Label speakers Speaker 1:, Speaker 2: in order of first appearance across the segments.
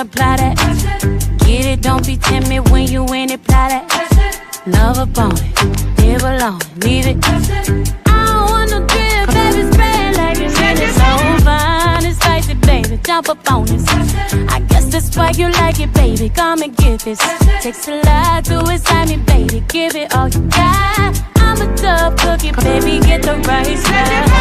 Speaker 1: Apply that. Get it, don't be timid when you in it, apply that. Love upon it, live alone, leave it. I don't want no drip, baby, spread like it's really so fine. It's spicy, baby, jump up on this. I guess that's why you like it, baby, come and get this. Takes a lot to excite me, baby, give it all you got. I'm a tough cookie, baby, get the right side.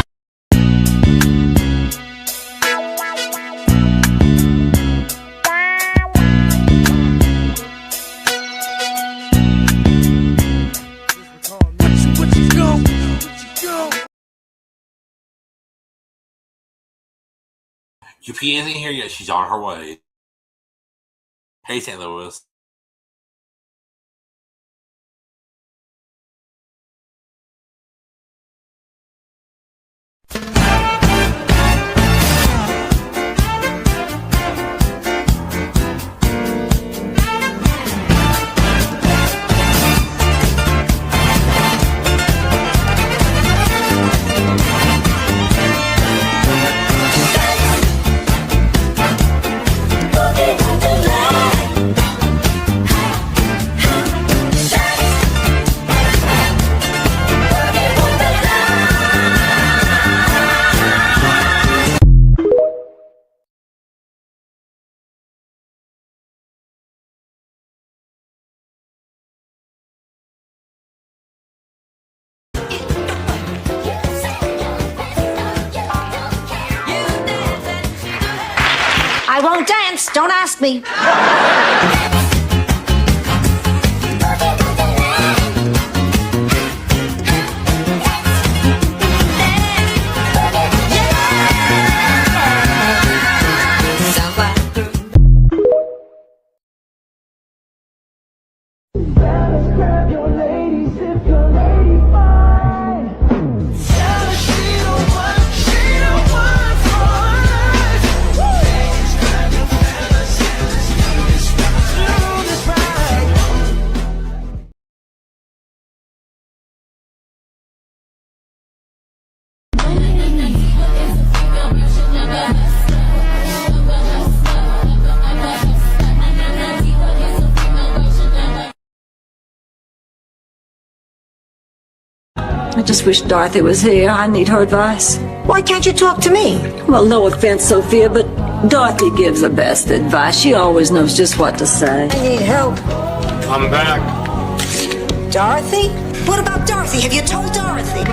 Speaker 2: UP isn't here yet. She's on her way. Hey, St. Louis.
Speaker 3: I won't dance, don't ask me.
Speaker 4: I just wish Dorothy was here. I need her advice.
Speaker 3: Why can't you talk to me?
Speaker 4: Well, no offense, Sophia, but Dorothy gives the best advice. She always knows just what to say.
Speaker 3: I need help.
Speaker 5: I'm back.
Speaker 3: Dorothy? What about Dorothy? Have you told Dorothy?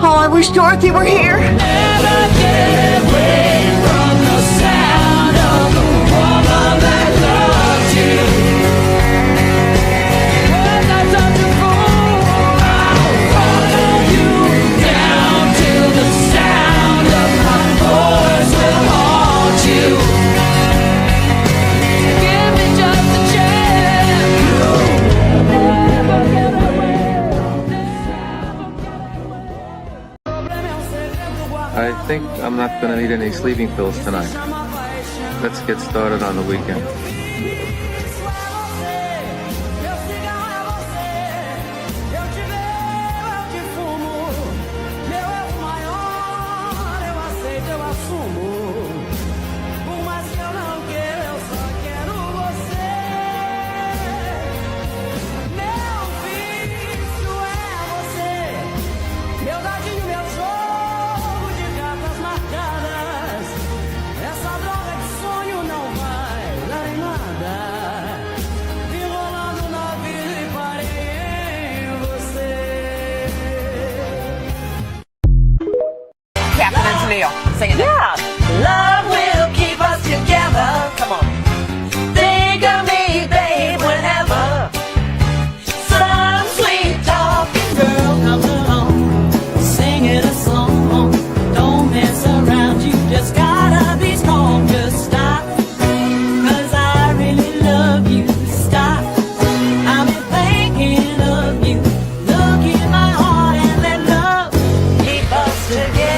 Speaker 4: Oh, I wish Dorothy were here.
Speaker 1: Never get away from the sound of the woman that loves you. Was I such a fool? I'll follow you down till the sound of my voice will haunt you. Give me just a chance. Never get away.
Speaker 5: I think I'm not going to need any sleeping pills tonight. Let's get started on the weekend.
Speaker 3: Sing it.
Speaker 1: Yeah. Love will keep us together.
Speaker 3: Come on.
Speaker 1: Think of me, babe, whenever some sweet talking girl comes along, singing a song. Don't mess around, you just gotta be strong. Just stop, 'cause I really love you. Stop, I've been thinking of you. Look in my heart and let love keep us together.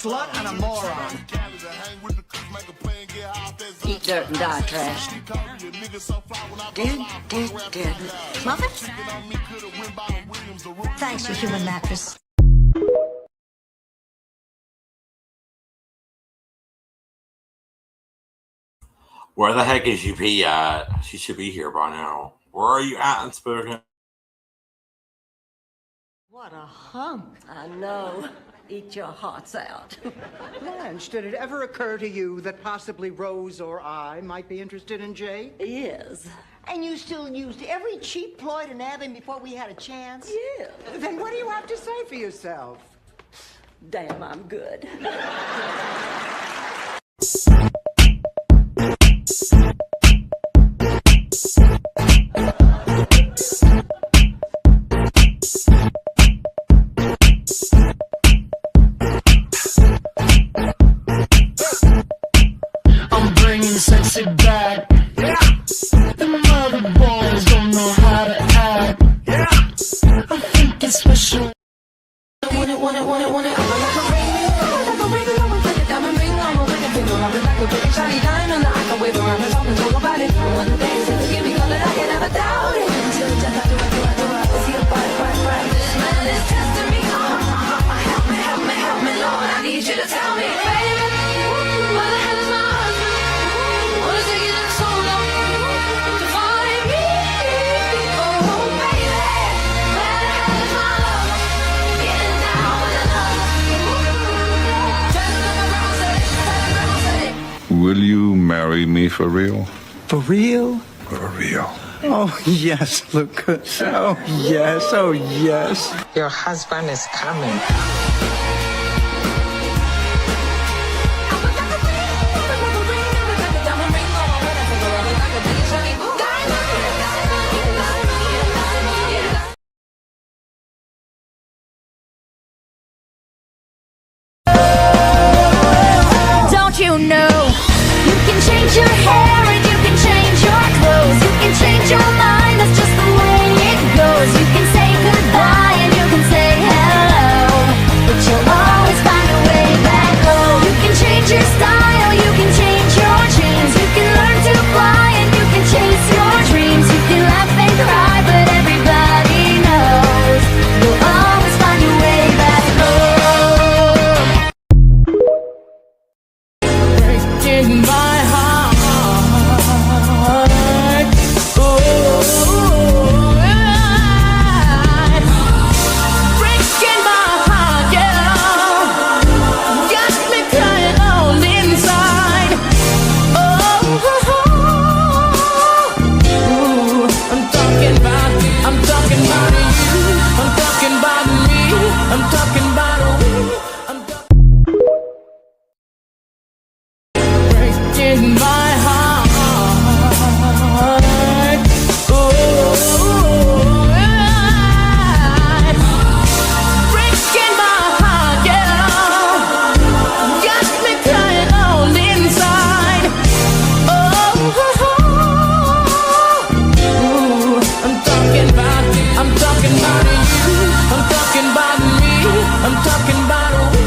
Speaker 6: slut and a moron.
Speaker 4: Eat dirt and die trash.
Speaker 3: Dead, dead, dead. Muffins? Thanks, you human mattress.
Speaker 2: Where the heck is UP at? She should be here by now. Where are you at, Unspoken?
Speaker 3: What a hunk.
Speaker 4: I know. Eat your hearts out.
Speaker 6: Blanche, did it ever occur to you that possibly Rose or I might be interested in Jay?
Speaker 4: Yes.
Speaker 3: And you still used every cheap ploy to nab him before we had a chance?
Speaker 4: Yeah.
Speaker 6: Then what do you have to say for yourself?
Speaker 4: Damn, I'm good.
Speaker 7: Sexy back. Yeah. The mother boys don't know how to act. Yeah. I think it's special. Want it. I'm like a ring. I'm like a diamond ring. I'm like a finger. I'm like a pretty shiny diamond. I can wave around and talk and talk about it. One thing to give me color, I can never doubt it. Until death, I do it. See a bite. This man is testing me. Help me, Lord. I need you to tell me, baby. What the hell is my
Speaker 8: Will you marry me for real?
Speaker 6: For real?
Speaker 8: For real.
Speaker 6: Oh, yes, Lucas. Oh, yes.
Speaker 9: Your husband is coming.
Speaker 1: Don't you know you can change your hair and you can change your clothes, you can change your mind, that's just the way it goes. You can say goodbye and you can say hello, but you'll always find a way back home. You can change your style, you can change your dreams, you can learn to fly and you can chase your dreams. You can laugh and cry, but everybody knows you'll always find your way back home.
Speaker 7: Breaking my heart. Breaking my heart, yeah. Got me crying all inside. I'm talking about you. I'm talking about me. I'm talking about we. Breaking my heart. Breaking my heart, yeah. Got me crying all inside. I'm talking about you. I'm talking about you. I'm talking about me. I'm talking about we.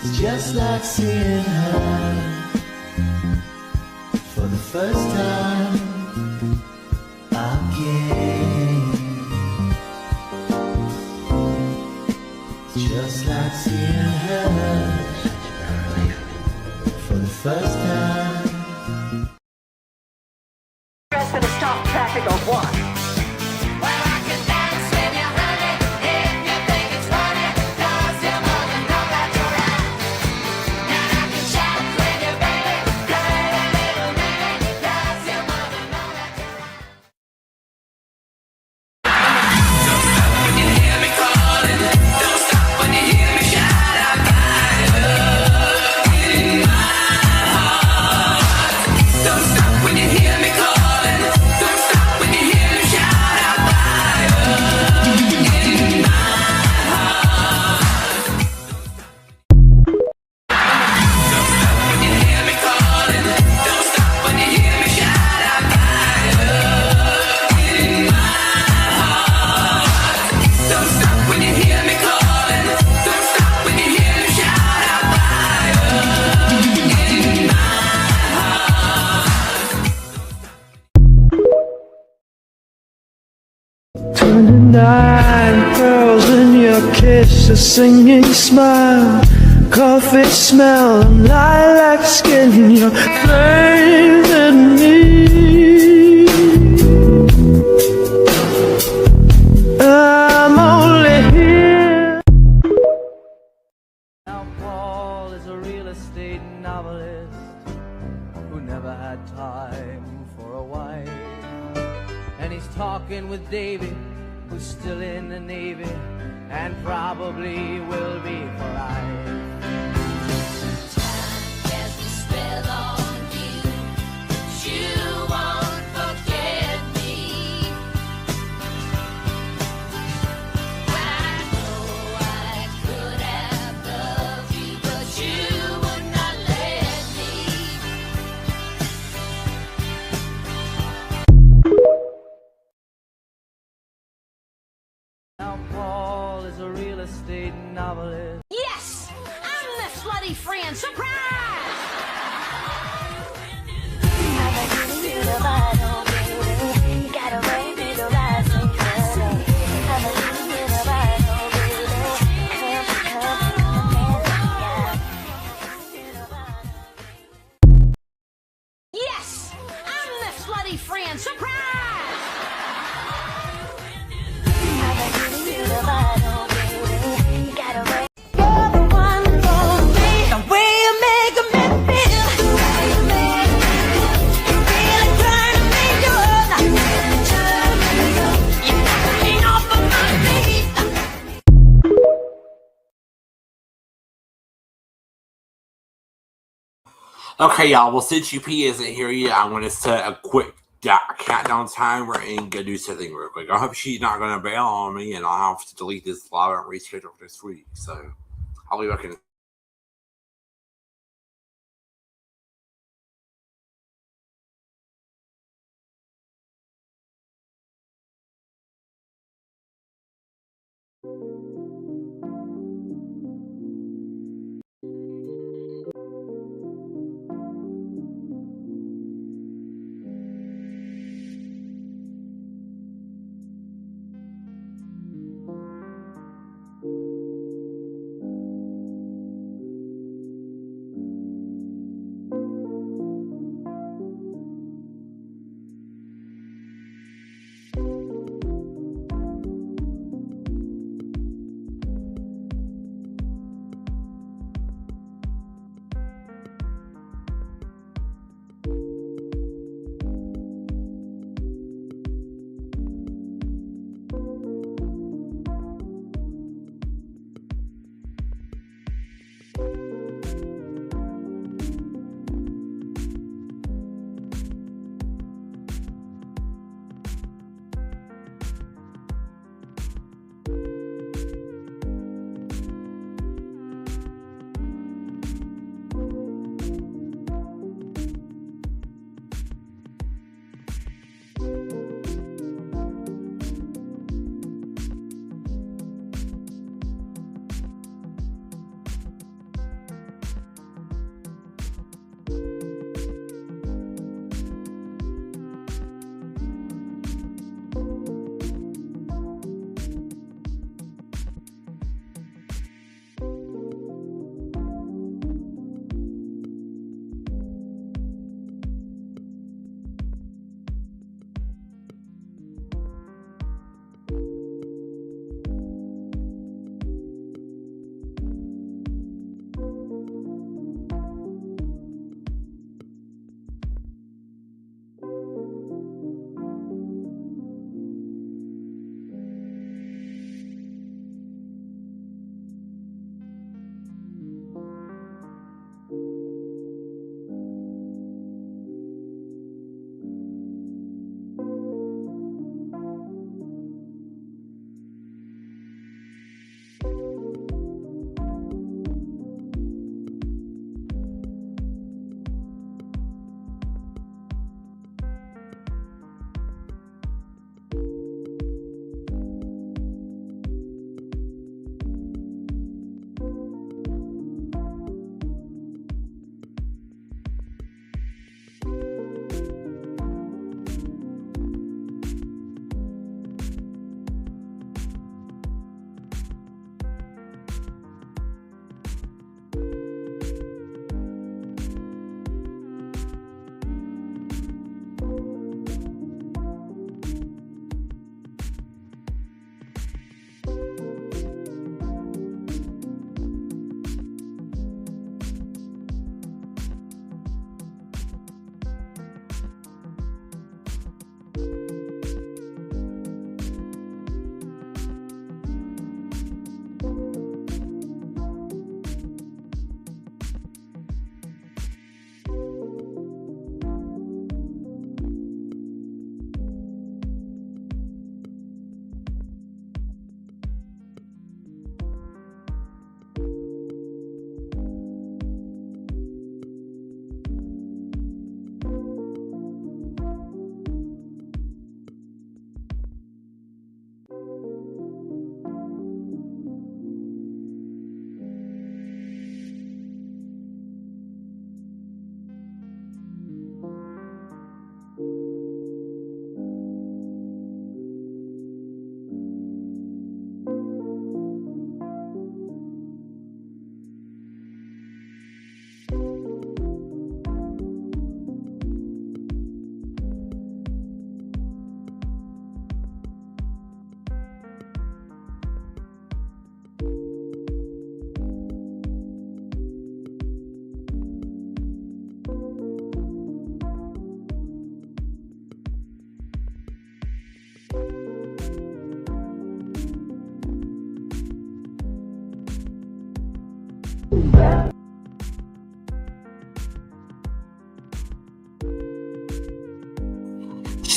Speaker 7: It's just like seeing her for the first time again. It's just like seeing her for the first time.
Speaker 3: Just gonna stop traffic or what?
Speaker 7: Nine pearls in your kiss, a singing smile, coffee smell, and lilac skin. You're flaming me. I'm only here. Now Paul is a real estate novelist who never had time for a wife, and he's talking with Davy, who's still in the Navy and probably will be for life.
Speaker 1: Time casts a spell on you, but you won't forget me. I know I could have loved you, but you would not let me.
Speaker 7: Now Paul is a real estate novelist.
Speaker 1: Yes! I'm the slutty friend! Surprise! Yes! I'm the slutty friend! Surprise!
Speaker 2: Okay, y'all. Well, since UP isn't here yet, I'm going to set a quick countdown timer and go do something real quick. I hope she's not going to bail on me and I'll have to delete this live and reschedule for this week. So I'll be back in.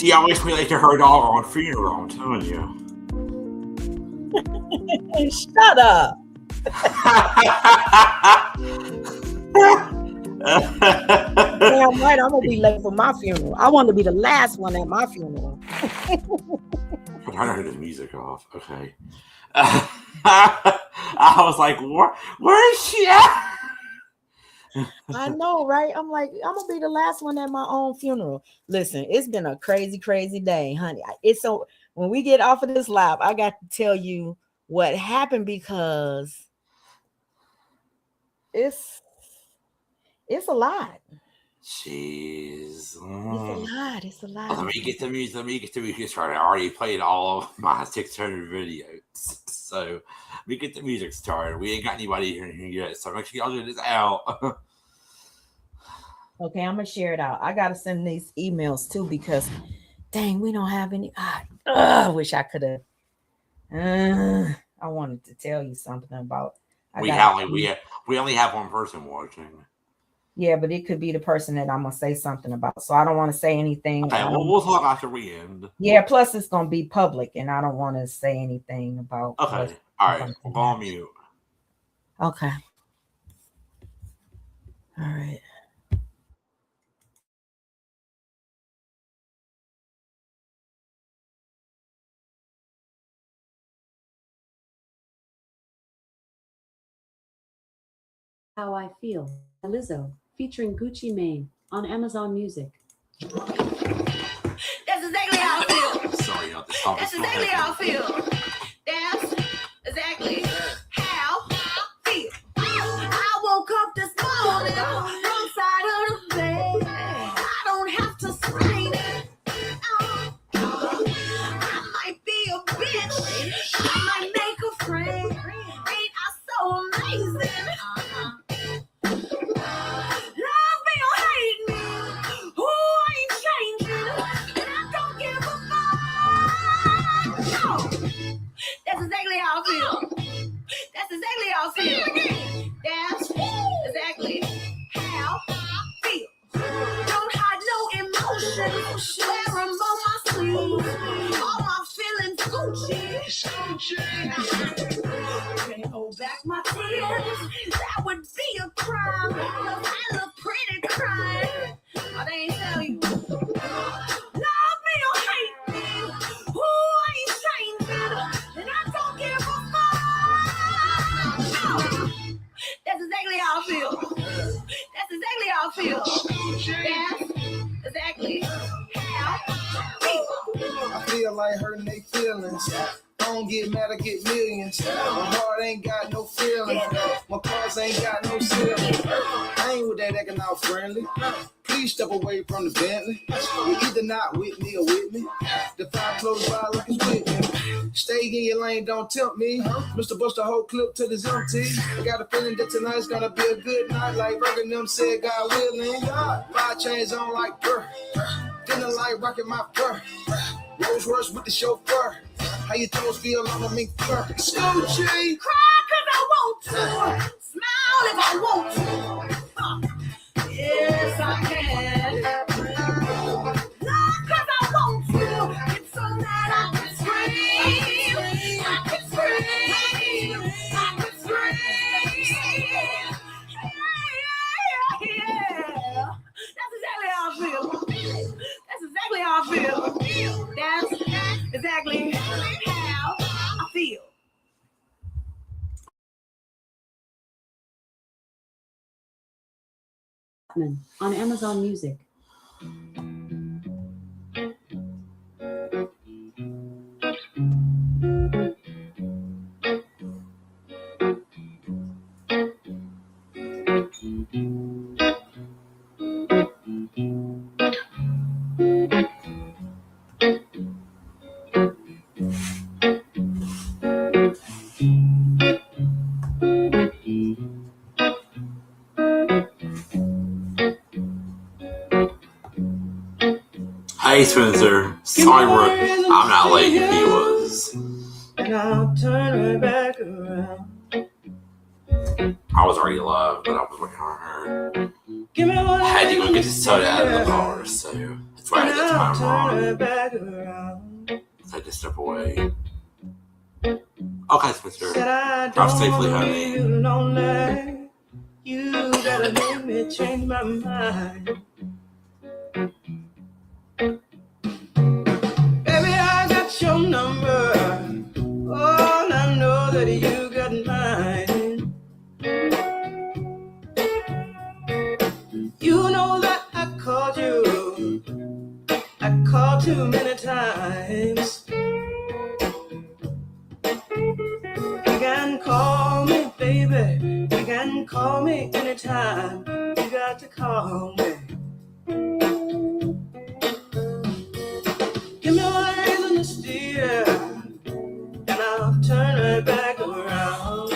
Speaker 2: She always relates to her dog on funeral, I'm telling you.
Speaker 10: Shut up. Damn right, I'm gonna be late for my funeral. I want to be the last one at my funeral.
Speaker 2: I'm trying to turn the music off. Okay. I was like, where is she at?
Speaker 10: I know, right? I'm like, I'm gonna be the last one at my own funeral. Listen, it's been a crazy, crazy day, honey. It's so when we get off of this live, I got to tell you what happened because it's a lot.
Speaker 2: Jeez.
Speaker 10: It's a lot. It's a lot.
Speaker 2: Let me get the music started. I already played all of my 600 videos. So let me get the music started. We ain't got anybody here yet, so make sure y'all do this out.
Speaker 10: Okay, I'm gonna share it out. I gotta send these emails too because dang, we don't have any. I wish I could have. I wanted to tell you something about.
Speaker 2: We only have one person watching.
Speaker 10: Yeah, but it could be the person that I'm gonna say something about. So I don't want to say anything.
Speaker 2: Okay, we'll talk after we end.
Speaker 10: Yeah, plus it's gonna be public, and I don't want to say anything about.
Speaker 2: Okay, all right, we'll go on mute.
Speaker 10: Okay. All right.
Speaker 11: How I Feel, Lizzo, featuring Gucci Mane on Amazon Music.
Speaker 12: That's exactly how I feel.
Speaker 2: Sorry,
Speaker 12: That's exactly how I feel. That's exactly how I feel. I woke up this morning, wrong side of the bed. I don't have to scream. I might be a bitch. I might make a friend. Ain't I so amazing? That's exactly how I feel. That's exactly how I feel. That's exactly how I feel. Don't hide no emotions. Wear them on my sleeve. All my feelings Gucci. Can't hold back my tears. That would be a crime. I look pretty crying. But they ain't tell you. Love me or hate me. Who ain't changing? And I don't give a fuck. That's exactly how I feel. That's exactly how I feel. That's exactly how I feel.
Speaker 13: I feel like hurting their feelings. Don't get mad, I get millions. My heart ain't got no feelings. My cars ain't got no ceiling. I ain't with that acting out friendly. Please step away from the Bentley. You're either not with me or with me. The fire close by like it's with me. Stay in your lane, don't tempt me. Mr. Bust the whole clip till it's empty. I got a feeling that tonight's gonna be a good night. Like Reverend them said, God willing. 5 chains on like burr. Feeling like rocking my fur. Rolls Royce with the chauffeur. How your toes feel on a mink fur? Scoochie.
Speaker 12: Cry cause I want to. Smile if I want to. Yes, I can. Love cause I want to. It's so mad I can scream. I can scream. I can scream. Yeah. That's exactly how I feel. That's exactly how I feel. That's exactly how I feel.
Speaker 11: On Amazon Music.
Speaker 2: Hey Spencer, sorry I'm not late if he was.
Speaker 7: And I'll turn right back around.
Speaker 2: I was already live, but I was waiting on her.
Speaker 7: Give me one.
Speaker 2: I had to go get the soda out of the bar, so That's why I had to
Speaker 13: I'll
Speaker 2: time
Speaker 13: turn her
Speaker 2: wrong.
Speaker 13: back around.
Speaker 2: I had to step away. Okay, Spencer.
Speaker 13: Said I
Speaker 2: Drive
Speaker 13: don't
Speaker 2: safely,
Speaker 13: wanna leave
Speaker 2: honey.
Speaker 13: you lonely. You gotta make me change my mind. Baby, I got your number. Oh, I know that you got mine. You know that I called you. I called too many times. You can call me, baby. You can call me anytime. You got to call me. Give me one reason to steer, and I'll turn her back around.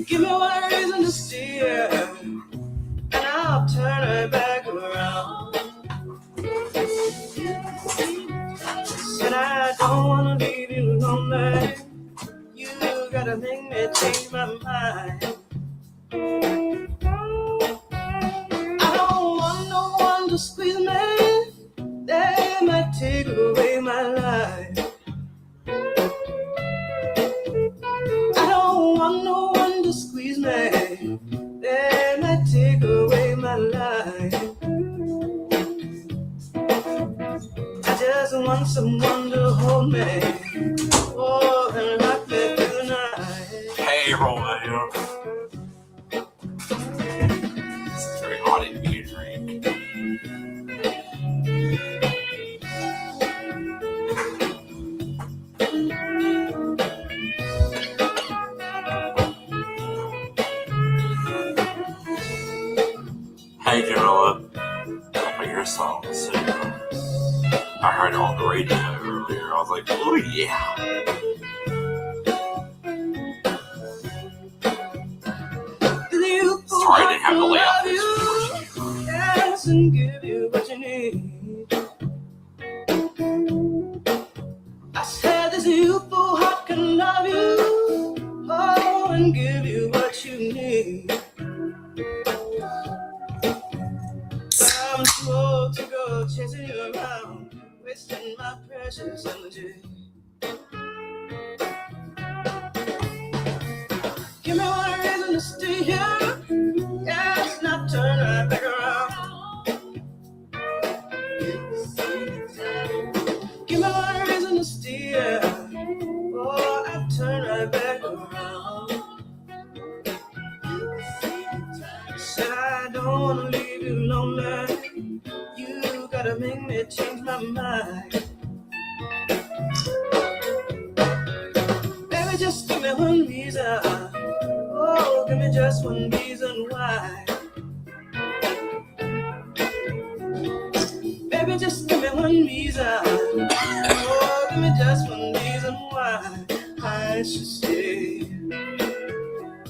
Speaker 13: Give me one reason to steer, and I'll turn her back around. And I don't wanna leave you lonely. You gotta make me change my mind. I don't want no one to squeeze me. They might take away my life. I don't want no one to squeeze me. They might take away my life. I just want someone to hold me. Oh, and rock me through the night.
Speaker 2: Hey, Romeo. It's very hot in here, drink. Hey, Jalissa. I play your song too. I heard it on the radio earlier. I was like, oh yeah. Sorry I didn't have the layout this before you.
Speaker 13: Yes, and give you what you need. I said this youthful heart can love you. Oh, and give you what you need. I'm too old to go chasing you around, wasting my precious energy. Give me one reason to stay here. Yes, not turn right back around. Give me one reason to stay here. Oh, I turn right back around. Said I don't wanna leave you lonely. You gotta make me change my mind. Baby, just give me one reason. Oh, give me just one reason why. Baby, just give me one reason. Oh, give me just one reason why I should stay.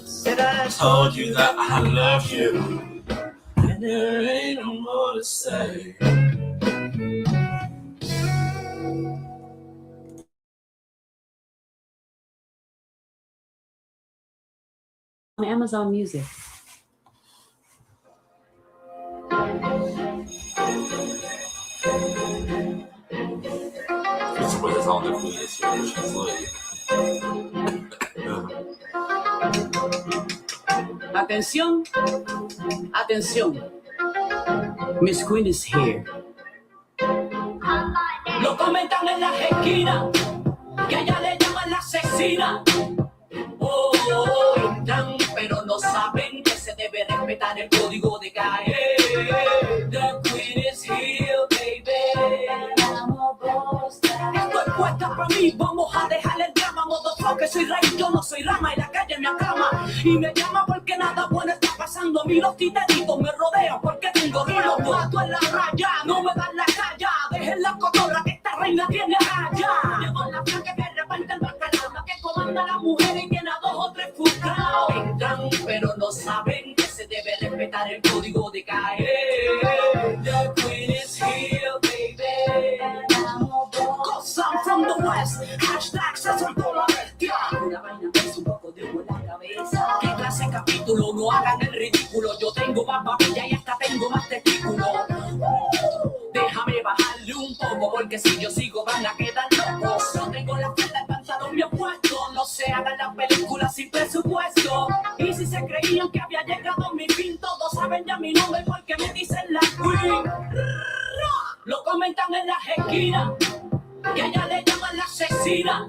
Speaker 13: Said I
Speaker 2: Told you that I love you, and there ain't no more to say.
Speaker 11: On Amazon Music.
Speaker 2: It's with us all the queen is here. She's late.
Speaker 14: Atención, atención. Miss Queen is here. Lo comentan en las esquinas, que a ella le llaman la asesina. Oh, entran, pero no saben que se debe respetar el código de calle. The Queen is here, baby. Esto es puesta para mí, vamos a dejar el drama. Motherfucker, soy rey, yo no soy rama. Y la calle me aclama y me llama porque nada bueno está pasando. A mí los titanitos me rodean porque tengo ruido. Mato en la raya, no me dan la calla. Dejen la cotorra que esta reina tiene raya. Llegó la flaca que de repente el bacalao, la que comanda a las mujeres y tiene a 2 o 3 frustrados. Entran, pero no saben que se debe respetar el código de calle. The Queen is here, baby. Cause I'm from the West. Hashtag se soltó la bestia. Una vaina que es un poco de humo en la cabeza. ¿Qué clase de capítulo? No hagan el ridículo. Yo tengo más papilla y hasta culo. Déjame bajarle un poco, porque si yo sigo van a quedar locos. No tengo la falda, el pantalón bien puesto. No se hagan las películas sin presupuesto. Y si se creían que había llegado mi fin, todos saben ya mi nombre porque me dicen la queen. Lo comentan en las esquinas, que allá le llaman la asesina.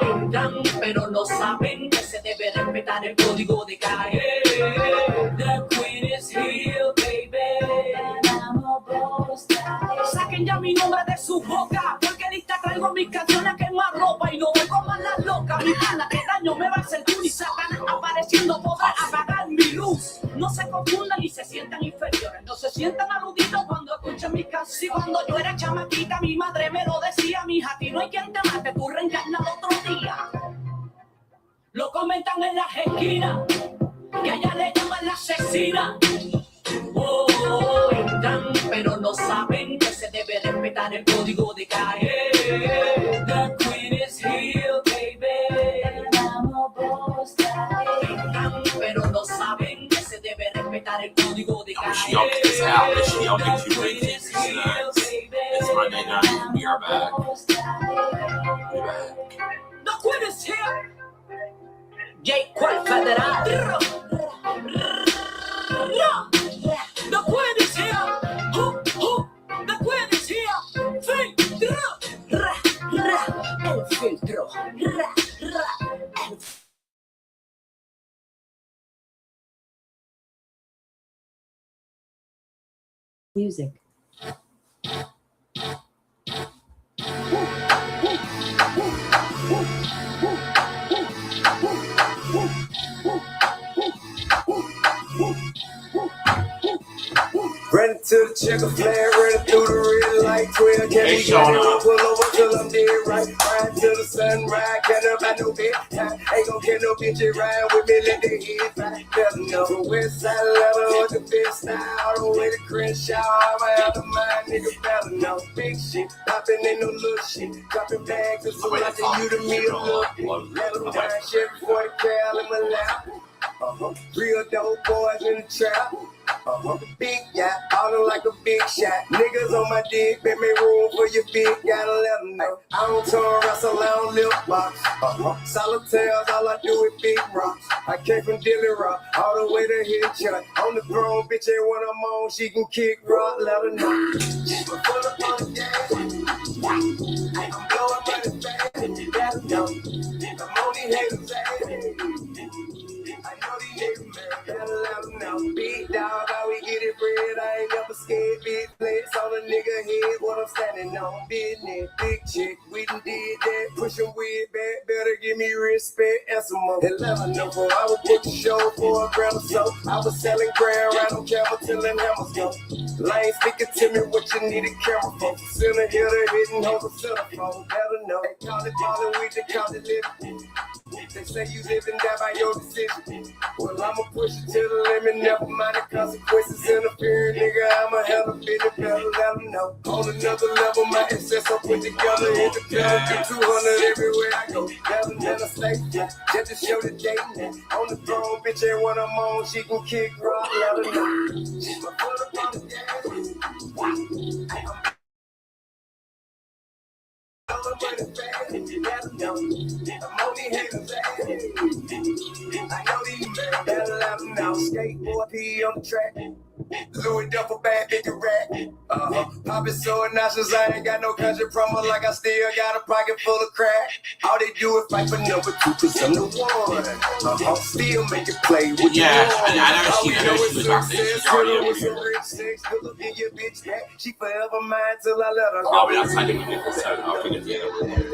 Speaker 14: Entran, pero no saben que se debe respetar el código de calle. The queen is here, baby. Saquen ya mi nombre de su boca, porque lista traigo mis canciones que más ropa y no voy con más las locas. Mi gana de daño me va a hacer tú ni Satanás apareciendo podrá apagar mi luz. No se confundan ni se sientan inferiores, no se sientan aludidos cuando escuchen mis canciones. Cuando yo era chamaquita mi madre me lo decía, mija, a ti no hay quien te mate, tú reencarnas otro día. Lo comentan en las esquinas, que allá le llaman la asesina. Entran, pero no saben que se debe respetar el código de calle. The queen is here, baby. Entran, pero no saben que se debe respetar el código de calle.
Speaker 2: She all gets out, but she all gets you drinking snacks. It's Monday night. We are back.
Speaker 14: The queen is here. J. Qual Federal. The queen is here. The queen is here. El filtro.
Speaker 11: Music.
Speaker 13: Running to the checker flag, running through the red light, 12 candy gun, pull over till I'm dead right. Ride till the sunrise, can't about no bed time. Ain't gon' get no bitch that ride with me, let their head fly. Better know the west side level or the best style, all the way to Crenshaw, I'm out of mind, nigga better know. Big shit, poppin' ain't no little shit, dropping bags, it's so like you to me a look. Let them down, shit before the cal in my lap. Real dope boys in the trap. Big yacht, all like a big shot. Niggas on my dick, make me room for your big, gotta let them know. I don't turn wrestle, I don't lip box. Solitaires, all I do is big rocks. I came from Dilly Rock, all the way to Hitchcock. On the throne, bitch ain't when I'm on, she can kick rock, let her know. Put up on the gas, I'm blowing money fast, let her know. I'm on these haters' ass. I know these niggas, man, gotta let them know. Big dog, how we get it bread, I ain't never scared. Big flex on a nigga head, what I'm standing on. Business, big chick, we done did that. Pushing weed back, better give me respect and some more. And let her know, boy, I would put the show for a grand or so. I was selling grand round on camera till them hammers go. Lane speaking to me what you need a camera for. Center hitter, hitting home the cell phone, better know. They call it we just call it living. They say you live and die by your decision. Well, I'ma push it to the limit, never mind the consequences interfering, nigga. I'ma have a bit of better, let them know. On another level, my excess I put together in the pill. Get 200 everywhere I go. Better than a state, just to show the date. On the throne, bitch ain't when I'm on, she can kick rock, let her know. She's my foot up on the gas. I'm on these haters' ass. I know these men better let them know. Skateboard P on the track. Louis Duffel bad big rat. Poppin' so nauseous, I ain't got no country promo like I still got a pocket full of crack. All they do is fight for number 2 cause I'm the one. Still make it play with
Speaker 2: I know she was about to say she already over here.
Speaker 13: She forever mine till I let her go.
Speaker 2: Oh, that's how they get this out. I'll figure it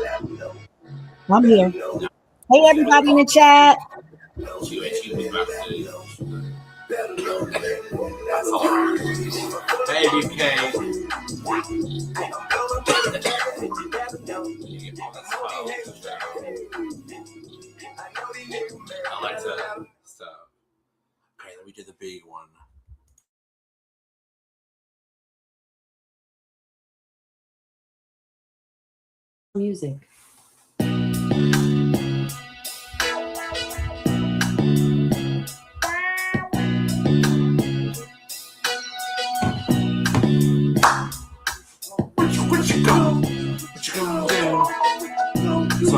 Speaker 2: out.
Speaker 10: I'm here. Hey, everybody in the chat.
Speaker 2: She was about to say. That's all right. Baby K. I like that stuff. Okay, let me do the big one.
Speaker 11: Music.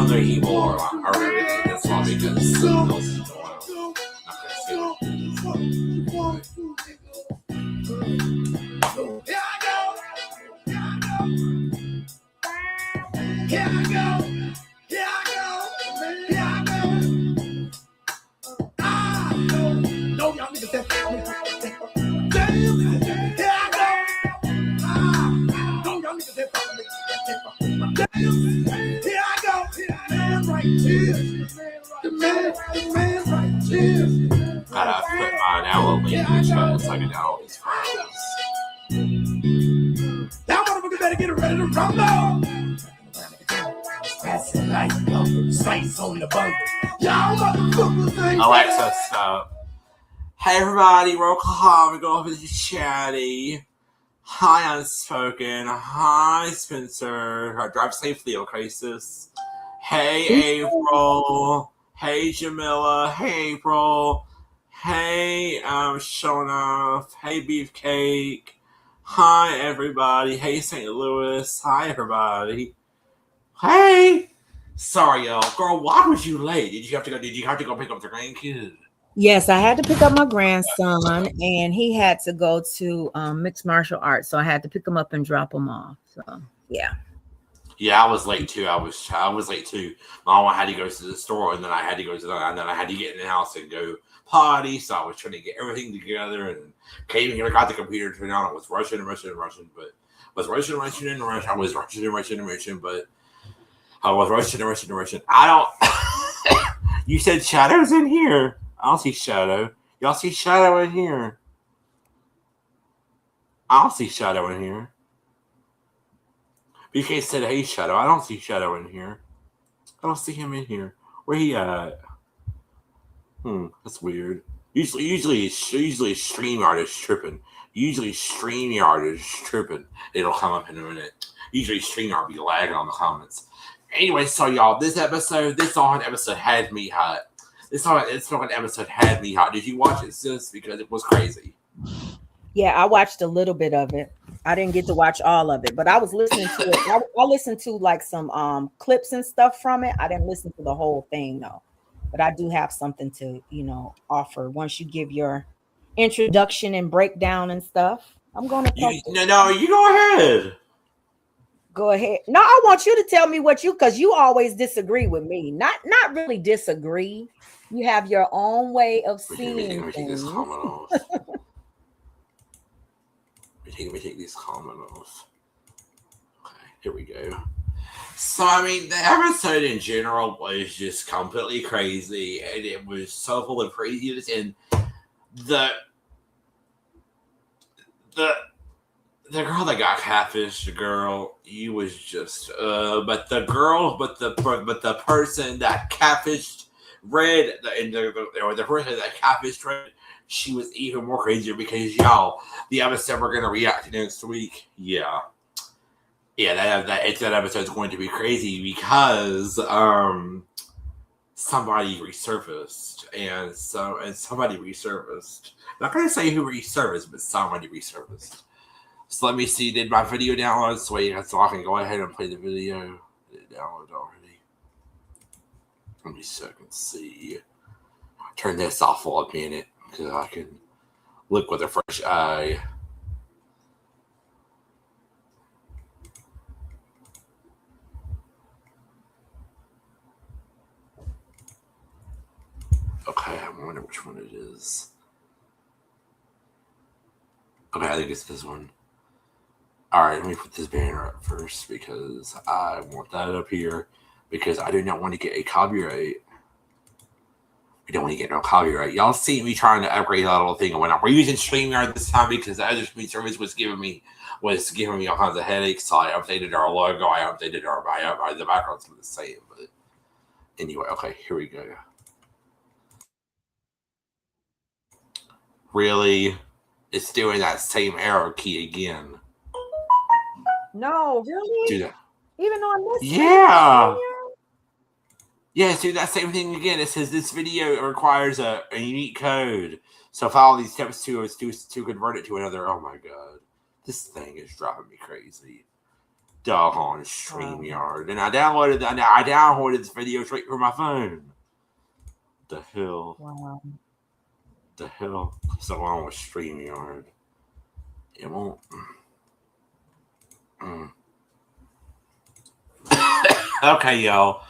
Speaker 2: on the keyboard or everything. That's all because someone else is
Speaker 13: Here I go. Here I go. Here I go. No, y'all niggas that damn. Here I go. No, y'all niggas that here I go. Man right here. The man right here.
Speaker 2: Gotta put mine out a link because I can out his friends.
Speaker 13: Y'all motherfuckers better get ready to rumble. That's it, like spice on the burger. Y'all motherfuckers ain't
Speaker 2: Alexa, stop. Hey everybody, roll call. We go over to Chatty. Hi, Unspoken. Hi, Spencer. Drive safely, okay, sis? Hey, April. Hey, Jamila. Hey, April. Hey, Shona. Hey, Beefcake. Hi, everybody. Hey, St. Louis. Hi, everybody. Hey. Sorry, y'all. Girl, why was you late? Did you have to go pick up the grandkid?
Speaker 10: Yes, I had to pick up my grandson, and he had to go to mixed martial arts, so I had to pick him up and drop him off. So yeah.
Speaker 2: Yeah, I was late too. I was late too. Mama had to go to the store, and then I had to go to and then I had to get in the house and go potty. So I was trying to get everything together, and came here, got the computer turned on. I was rushing, but I was rushing, but I was rushing. I don't. You said Shadow's in here. I don't see Shadow. Y'all see Shadow in here? I don't see Shadow in here. BK said, hey, Shadow. I don't see Shadow in here. I don't see him in here. Where he at? That's weird. Usually StreamYard is tripping. It'll come up in a minute. Usually StreamYard be lagging on the comments. Anyway, so y'all, this on episode had me hot. This fucking episode had me hot. Did you watch it, sis? Because it was crazy.
Speaker 10: Yeah, I watched a little bit of it. I didn't get to watch all of it, but I was listening to it. I listened to like some clips and stuff from it. I didn't listen to the whole thing though. But I do have something to, offer once you give your introduction and breakdown and stuff. I'm going to
Speaker 2: you go ahead.
Speaker 10: Go ahead. No, I want you to tell me because you always disagree with me. Not really disagree. You have your own way of seeing things.
Speaker 2: Let me take this comment off. Okay, here we go. So, I mean, the episode in general was just completely crazy, and it was so full of craziness, and the girl that got catfished, you was just but the person that catfished Red, the person that catfished Red, she was even more crazier because y'all, the episode we're gonna react to next week, that episode's going to be crazy because somebody resurfaced, and somebody resurfaced. I'm not gonna say who resurfaced, but somebody resurfaced. So let me see. Did my video download? So I can go ahead and play the video. Did it download already? Let me see. Turn this off for a minute because I can look with a fresh eye. Okay, I wonder which one it is. Okay, I think it's this one. Alright, let me put this banner up first because I want that up here because I do not want to get a copyright. We don't want to get no copyright. Y'all see me trying to upgrade that little thing, and when I'm using StreamYard this time because the other streaming service was giving me all kinds of headaches, so I updated our logo, I updated our the background's the same, but anyway, okay, here we go. Really? It's doing that same arrow key again.
Speaker 10: No, really?
Speaker 2: Do that.
Speaker 10: Even on this?
Speaker 2: Yeah. Yeah, do that same thing again. It says this video requires a unique code. So follow these steps to convert it to another. Oh my god. This thing is driving me crazy. doggone StreamYard, and I downloaded this video straight from my phone. The hell?
Speaker 10: Wow.
Speaker 2: The hell? So wrong with StreamYard. It won't. Okay, y'all.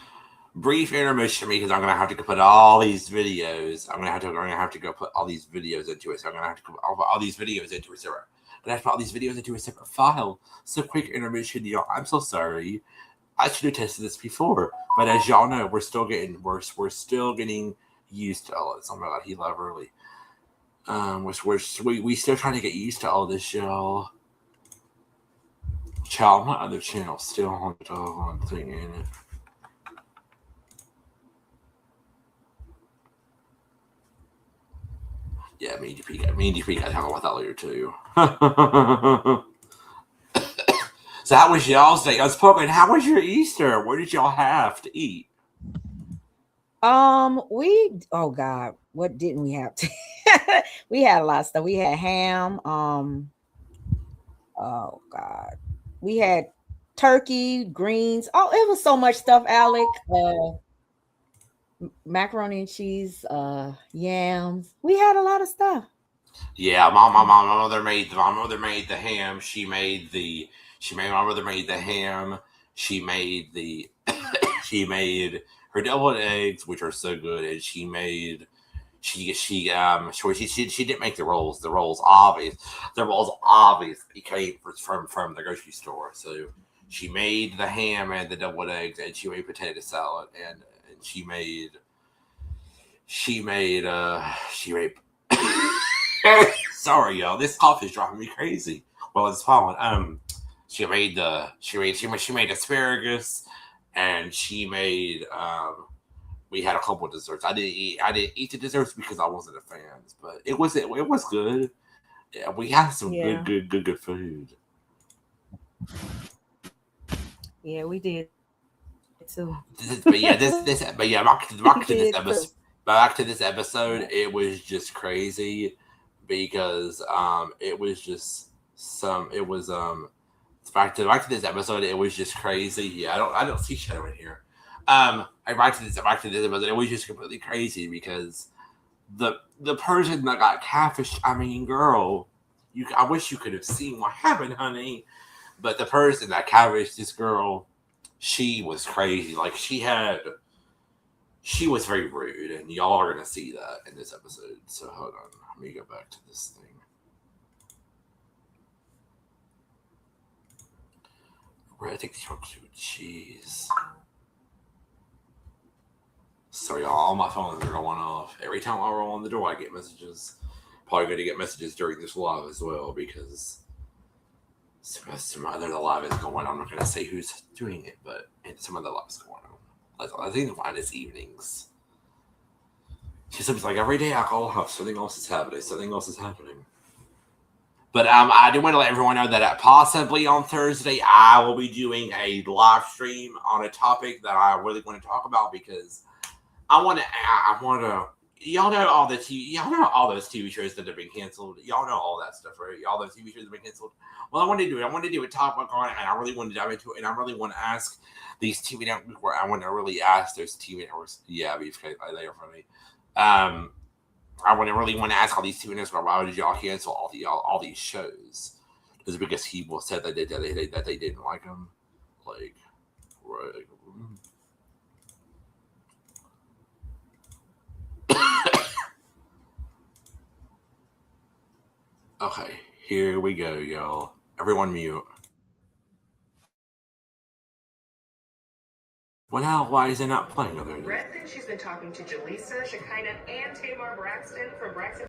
Speaker 2: Brief intermission because I'm gonna have to put all these videos. I'm gonna have to go put all these videos into it. So I'm gonna have to put all these videos into a separate. I'm gonna have to put all these videos into a separate file. So quick intermission, y'all. I'm so sorry. I should have tested this before, but as y'all know, we're still getting used to all this. Oh my god, he left early. We still trying to get used to all this, y'all. Child, my other channel still on the doggone thing, ain't it? Yeah, me and DP got to talk about that later too. So how was y'all's day? Unspoken, how was your Easter? What did y'all have to eat?
Speaker 10: Oh God, what didn't we have to? We had a lot of stuff. We had ham. Oh God, we had turkey, greens. Oh, it was so much stuff, Alec. Macaroni and cheese, yams. We had a lot of stuff.
Speaker 2: Yeah, my mother made the ham. My mother made the ham. She made her deviled eggs, which are so good, and she didn't make the rolls. The rolls obviously came from the grocery store. So she made the ham and the deviled eggs, and she made potato salad, and she made sorry y'all, this cough is driving me crazy. Well, it's falling. She made asparagus, and she made we had a couple of desserts. I didn't eat the desserts because I wasn't a fan, but it was good. Yeah, we had some good food.
Speaker 10: Yeah, we did too.
Speaker 2: Back to this episode, it was just crazy because back to this episode, it was just crazy. Yeah, I don't see Shadow in here. Back to this episode, it was just completely crazy because the person that got catfished, I mean, girl, I wish you could have seen what happened, honey. But the person that catfished this girl, she was crazy. Like she was very rude, and y'all are gonna see that in this episode. So hold on, let me go back to this thing. Where did I take these from? Jeez. Sorry, y'all. All my phones are going off. Every time I roll on the door, I get messages. Probably going to get messages during this live as well because some other live is going on. I'm not going to say who's doing it, but some other live is going on. I think mine is evenings. She says like every day I call up, something else is happening. But I do want to let everyone know that possibly on Thursday I will be doing a live stream on a topic that I really want to talk about because I want to. Y'all know all those TV shows that have been canceled. Y'all know all that stuff, right? All those TV shows have been canceled. Well, I want to do a topic on it, and I really want to dive into it, and I really want to ask these TV networks. Where I want to really ask those TV networks. Yeah, because they are funny. I really want to ask all these TV networks, why did y'all cancel all these shows? Is it because people said that they didn't like them? Like, right. Okay, here we go, y'all. Everyone mute. Well, now, why is it not playing over there?
Speaker 15: Red thinks she's been talking to Jalissa, Shekinah, and Tamar Braxton from Braxton.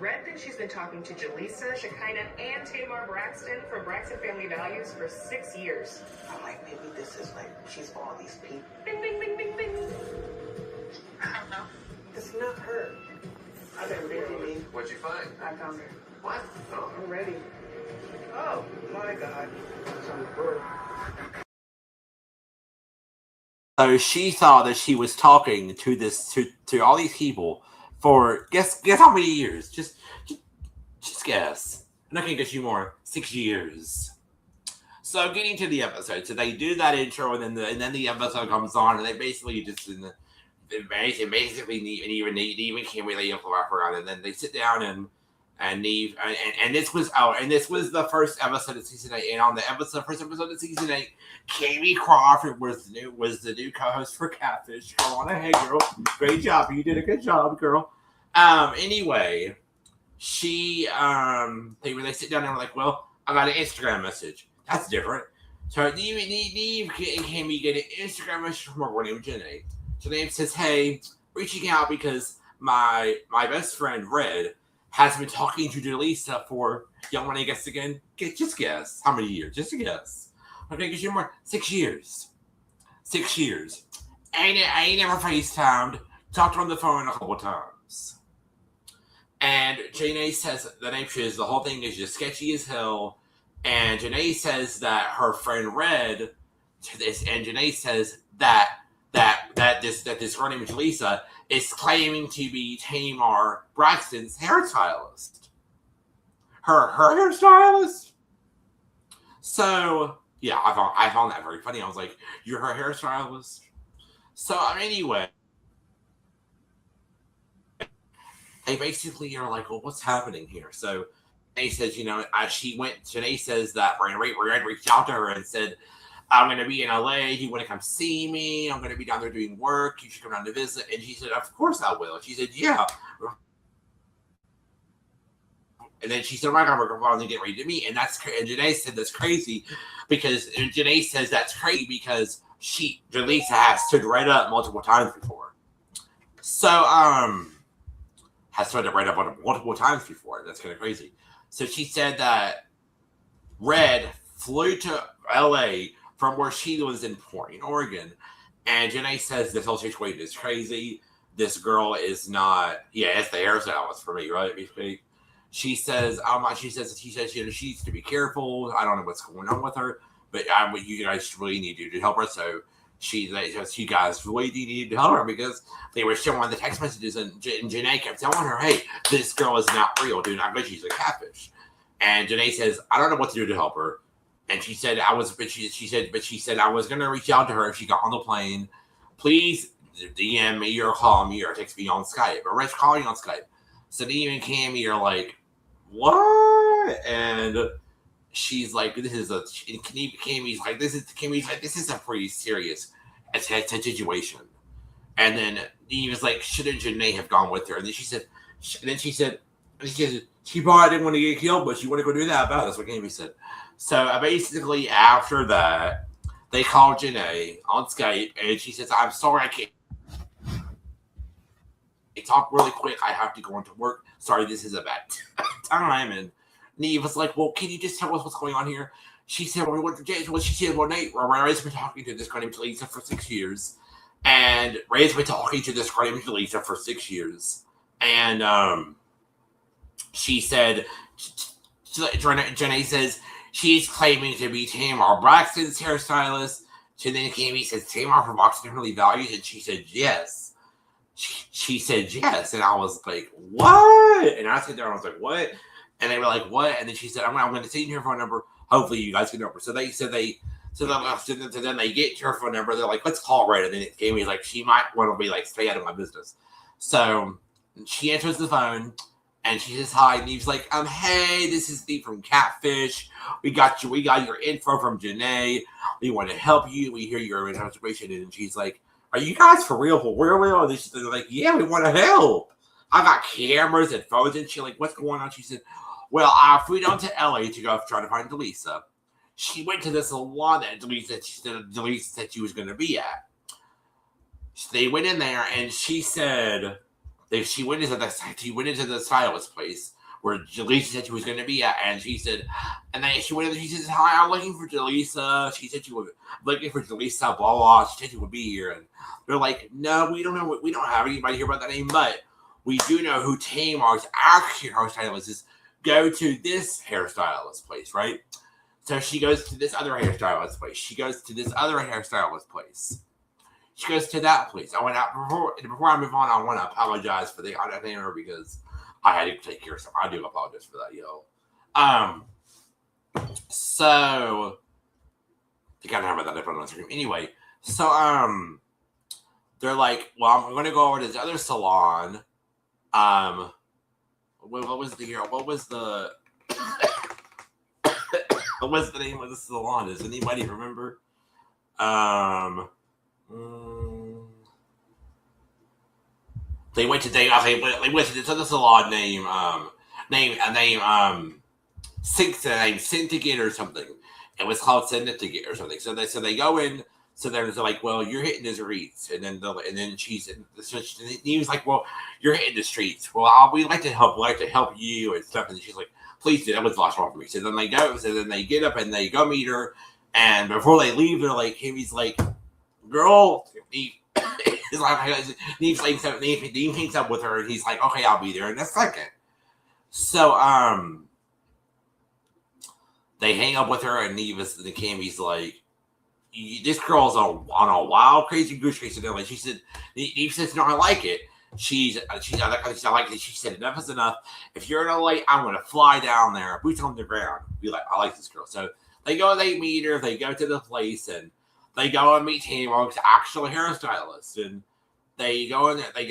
Speaker 15: Red thinks she's been talking to Jalissa, Shekinah, and Tamar Braxton from Braxton Family Values for 6 years.
Speaker 9: I'm like, maybe this is like she's all these people.
Speaker 15: Bing, bing, bing, bing, bing.
Speaker 9: I don't know.
Speaker 15: It's not her. I've been busy.
Speaker 5: What'd you find?
Speaker 15: I found her.
Speaker 5: What?
Speaker 15: Oh, I'm ready. Oh, my God. It's on the board.
Speaker 2: So she thought that she was talking to all these people for guess how many years? Just guess. I'm not gonna get you more. 6 years. So getting to the episode, so they do that intro, and then the episode comes on, and they basically just even can't really influence around, and then they sit down and Neve and this was the first episode of season 8, and on the first episode of season 8, Kami Crawford was the new co-host for Catfish. Go on ahead, girl. Great job. You did a good job, girl. Anyway, she they sit down and were like, well, I got an Instagram message. That's different. So Neve and Kami get an Instagram message from her named Janae. Janae says, hey, reaching out because my best friend Red has been talking to Jalissa for, y'all want to guess again? Just guess. How many years? Just a guess. Okay, because you're more. 6 years. 6 years. I ain't never FaceTimed. Talked on the phone a couple times. And Janae says the whole thing is just sketchy as hell. And Janae says that her friend Red to this, and Janae says that this girl named Jalissa is claiming to be Tamar Braxton's hairstylist. Her hairstylist? So, yeah, I found that very funny. I was like, you're her hairstylist? So, anyway, they basically are like, well, what's happening here? So, Janae says, Janae says that Red reached out to her and said, I'm going to be in LA. Do you want to come see me? I'm going to be down there doing work. You should come down to visit. And she said, of course I will. She said, yeah. And then she said, oh my God, we're finally getting ready to meet. And Janae said that's crazy because Janae says that's crazy because Jalissa has stood Red up multiple times before. So, has stood Red up on multiple times before. That's kind of crazy. So she said that Red flew to LA from where she was in Portland, Oregon. And Janae says this whole situation is crazy. This girl is not, it's the hairstylist for me, right? She says, she says, she needs to be careful. I don't know what's going on with her, but you guys really need to help her. So you guys really need to help her because they were showing the text messages and Janae kept telling her, hey, this girl is not real. Do not go. She's a catfish. And Janae says, I don't know what to do to help her. And she said, I was going to reach out to her if she got on the plane. Please DM me or call me or text me on Skype. Or Red's calling on Skype. So Neve and Kami are like, what? And she's like, Kami's like, this is a pretty serious situation. And then Neve was like, shouldn't Janae have gone with her? And then she said, she probably didn't want to get killed, but she wanted to go do that about it. That's what Kami said. So basically, after that, they called Janae on Skype, and she says, I'm sorry, I can't talk really quick. I have to go into work. Sorry, this is a bad time. And Neve was like, well, can you just tell us what's going on here? She said, Nate, Ray's been talking to this girl named Jalissa for 6 years. And Ray's been talking to this girl named Jalissa for 6 years. And she said, Janae says, she's claiming to be Tamar Braxton's hairstylist. So then Kami says, Tamar from Braxton Family Values? And she said, yes. She said, yes. And I was like, what? And I sat there and I was like, what? And they were like, what? And then she said, I'm going to send you her phone number. Hopefully you guys get her. So they said then they get her phone number. They're like, let's call Red. And then Kami's like, she might want to be like, stay out of my business. So she answers the phone. And she says, hi. And Neve's like, hey, this is Steve from Catfish. We got your info from Janae. We want to help you. We hear you're in a situation. And she's like, are you guys for real? And they're like, yeah, we want to help. I got cameras and phones and shit. Like, what's going on? She said, well, I flew down to LA to go try to find Jalissa. She went to this salon that Jalissa said she was going to be at. They went in there and she said, she went into the stylist place where Jalissa said she was going to be at, and she said, and then she went in there, she says, hi, I'm looking for Jalissa. She said she was looking for Jalissa, blah, blah. She said she would be here. And they're like, no, we don't know. We don't have anybody here about that name, but we do know who Tamar's actual hairstylist is. Go to this hairstylist place, right? So she goes to this other hairstylist place. She goes to this other hairstylist place. She goes to that place. I went out before I move on. I want to apologize for the name because I had to take care of something. I do apologize for that, yo. So They got to have that up on Instagram. Anyway, so they're like, well, I'm going to go over to this other salon. What was the what was the name of the salon? Does anybody remember? They went to this other salon named Syndicated or something. It was called Syndicated or something. So they go in. So they're like, well, you're hitting the streets, and then he was like, well, you're hitting the streets. Well, we'd like to help. We'd like to help you and stuff. And she's like, please do. That was the last one for me. So then they go. So then they get up and they go meet her. And before they leave, they're like, he's like, girl. Neve hangs up with her, and he's like, okay, I'll be there in a second. So they hang up with her, and Cammy's like, this girl's on a wild, crazy goose chase. And she said, Neve says, no, I like it. I like it. She said, enough is enough. If you're in LA, I'm going to fly down there, boots on the ground. Be like, I like this girl. So they go, they meet her, they go to the place, and they go and meet Tamar's actual hairstylist. And they go in there, and they're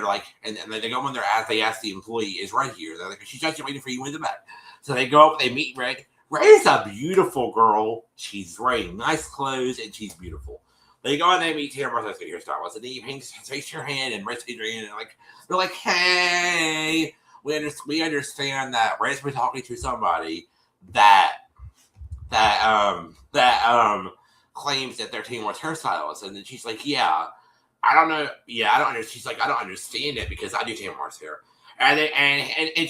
Speaker 2: like, and they go in there as they ask the employee, is Red here? They're like, she's just waiting for you in the back. So they go up, they meet Red. Red is a beautiful girl. She's wearing nice clothes, and she's beautiful. They go and they meet Tamar's hairstylist, and Eve takes her hand and Red's your hand, and they're like, hey, we understand that Red's been talking to somebody that claims that they're Tamar's hairstylist. And then she's like, I don't understand. She's like, I don't understand it because I do Tamar's hair. And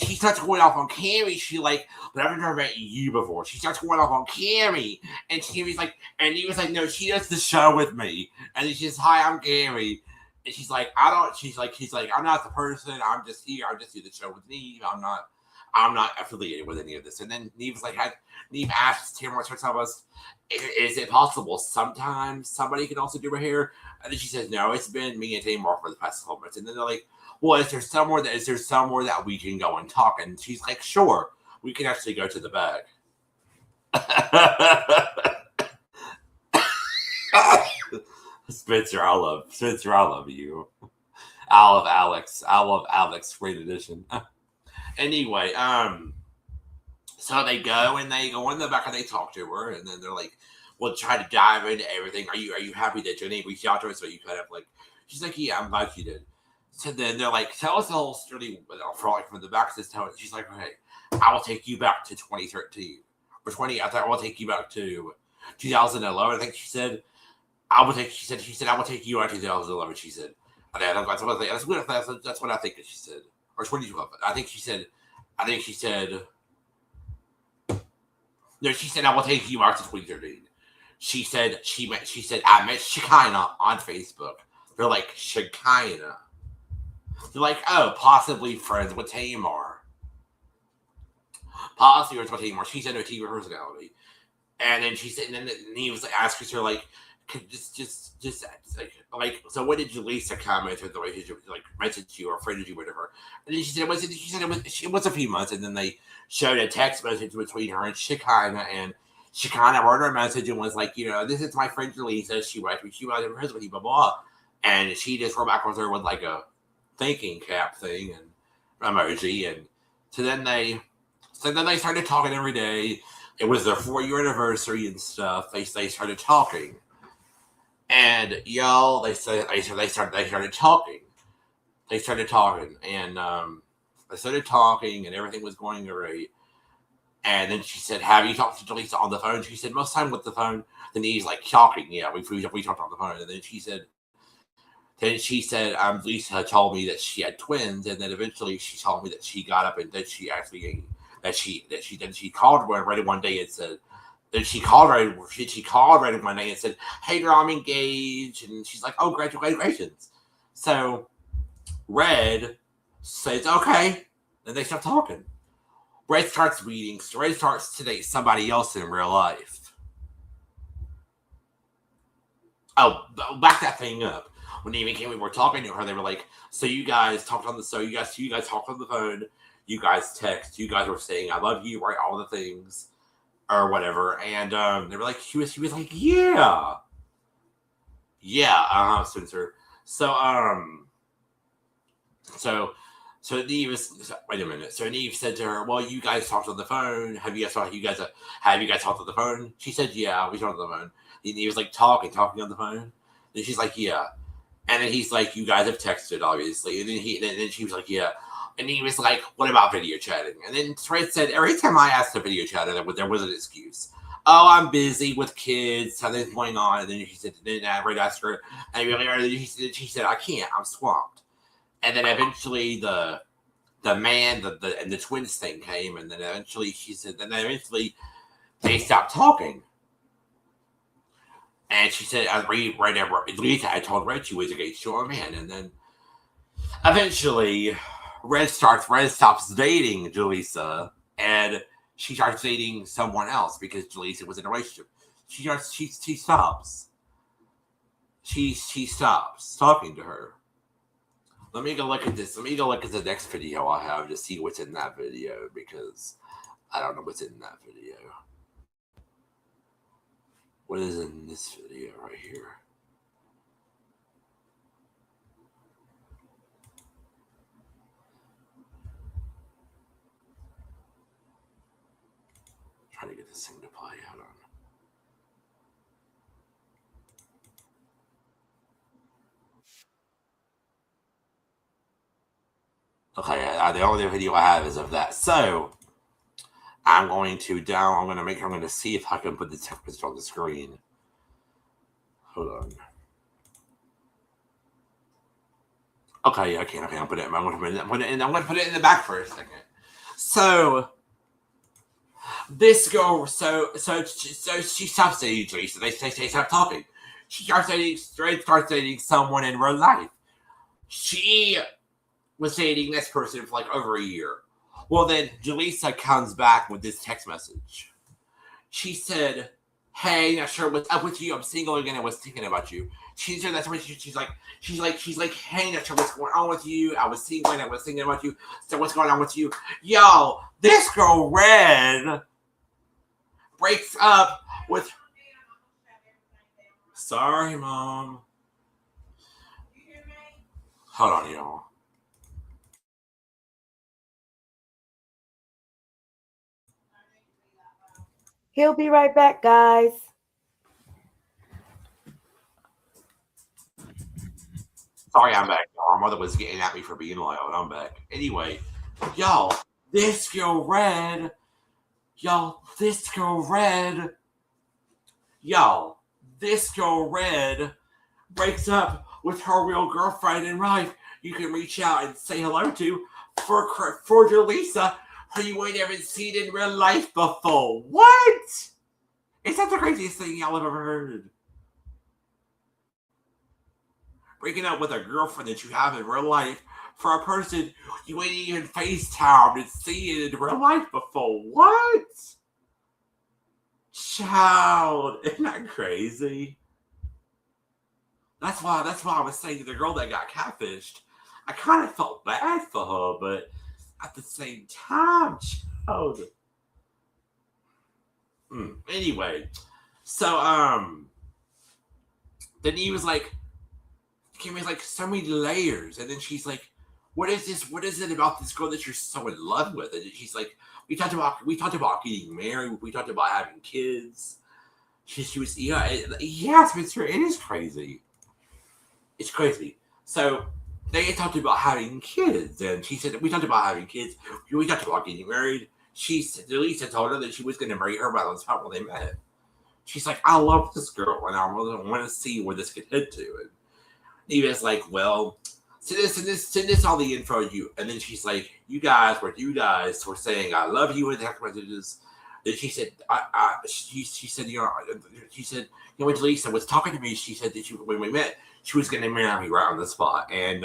Speaker 2: she starts going off on Cammy. She like, but I've never met you before. She starts going off on Cammy. And Cammy's like, and he was like, no, she does the show with me. And then she's, hi, I'm Cammy. And she's like, he's like, I'm not the person. I'm just here. I just do the show with Neve. I'm not affiliated with any of this. And then Neve asks Tamar's hairstylist, is it possible sometimes somebody can also do her hair? And then she says, no, it's been me and Tamar for the past couple months. And then they're like, well, is there somewhere that we can go and talk? And she's like, sure, we can actually go to the bag. Spencer, I love you. I love Alex, great addition. Anyway, so they go in the back and they talk to her, and then they're like, we'll try to dive into everything. Are you happy that Jenny reached out to us? So you kind of like, she's like, yeah, I'm glad you did. So then they're like, tell us the whole story from the back of this town. She's like, okay, I will take you back to 2013 or 20. I thought I will take you back to 2011. I think she said, I will take you out to 2011. She said, that's what I think she said, or 2012. I think she said, no, she said, I will take you out to 2013. She said, I met Shekinah on Facebook. They're like, Shekinah. They're like, oh, possibly friends with Tamar. She said no TV personality. And then she said, and then he was asking her, like, just like, so what did Jalissa comment with the relationship, like, message you or friended you with her? And then she said it was a few months, and then they showed a text message between her and Shekinah, and Shekinah wrote her a message and was like, this is my friend Jalissa. She writes me, she was in prison with you, blah, blah. And she just wrote back with her with like a thinking cap thing and emoji. And so then they started talking every day. It was their 4-year anniversary and stuff. They started talking. And y'all, they started talking. They started talking, and everything was going great. And then she said, have you talked to Jalissa on the phone? She said, most time with the phone. Then he's like talking. Yeah, we talked on the phone. And then she said, Jalissa told me that she had twins. And then eventually she told me that she got up and that she actually, she called Red one day and said, then she called Red one day and said, hey girl, I'm engaged. And she's like, oh, congratulations. So Red says, okay. Then they start talking. Red starts to date somebody else in real life. Oh, back that thing up. When Amy came, we were talking to her. They were like, so you guys talked on the you guys talked on the phone. You guys text. You guys were saying, I love you, right? All the things. or whatever, and they were like, he was like, yeah, Spencer. So Neve wait a minute. So Neve said to her, "Well, you guys talked on the phone. Have you guys talked on the phone?" She said, "Yeah, we talked on the phone." And he was like talking on the phone. And she's like, "Yeah." And then he's like, "You guys have texted, obviously." And then she was like, "Yeah." And he was like, "What about video chatting?" And then Fred said, "Every time I asked to video chat, there was an excuse. Oh, I'm busy with kids, something's going on." And then she said, then I asked her, and she said, "I can't, I'm swamped." And then eventually the man, the twins thing came, and then eventually she said, eventually they stopped talking. And she said, at least I told Red she was engaged to a man. And then eventually Red stops dating Jalissa, and she starts dating someone else because Jalissa was in a relationship. She stops. She stops talking to her. Let me go look at this. Let me go look at the next video I have to see what's in that video, because I don't know what's in that video. What is in this video right here? I'm trying to get this thing to play. Hold on. Okay, the only video I have is of that. So I'm going to see if I can put the text message on the screen. Hold on. Okay, I can. Okay, I'll put it. I'm going to put it in the back for a second. So this girl, so she stops dating Jalissa. They stop talking. She starts dating someone in real life. She was dating this person for like over a year. Well, then Jalissa comes back with this text message. She said, "Hey, not sure what's up with you. I'm single again. I was thinking about you." She said that's what she's like, "Hey, not sure what's going on with you. I was single and I was thinking about you. So what's going on with you?" Yo, this girl Red breaks up with. Sorry, Mom. Hold on, y'all.
Speaker 10: He'll be right back, guys.
Speaker 2: Sorry, I'm back. Our mother was getting at me for being loud. I'm back. Anyway, y'all, this girl Red breaks up with her real girlfriend in life. You can reach out and say hello to for Jalissa, who you ain't ever seen in real life before. What? Is that the craziest thing y'all have ever heard? Breaking up with a girlfriend that you have in real life for a person you ain't even FaceTimed and seen in real life before. What? Child, isn't that crazy? That's why I was saying to the girl that got catfished, I kind of felt bad for her, but at the same time, child. Anyway, so then he was like, Kimmy's like, so many layers, and then she's like, what is this? What is it about this girl that you're so in love with? And she's like, we talked about getting married, we talked about having kids. She was Spencer, it is crazy. It's crazy. So they talked about having kids, and she said, we talked about having kids, we talked about getting married. Jalissa told her that she was going to marry her right on the spot when they met. She's like, I love this girl, and I really want to see where this could head to. And he was like, well, send this all the info you. And then she's like, you guys were saying I love you in text messages. Then she said, she said, when Jalissa was talking to me, she said that when we met, she was going to marry me right on the spot. And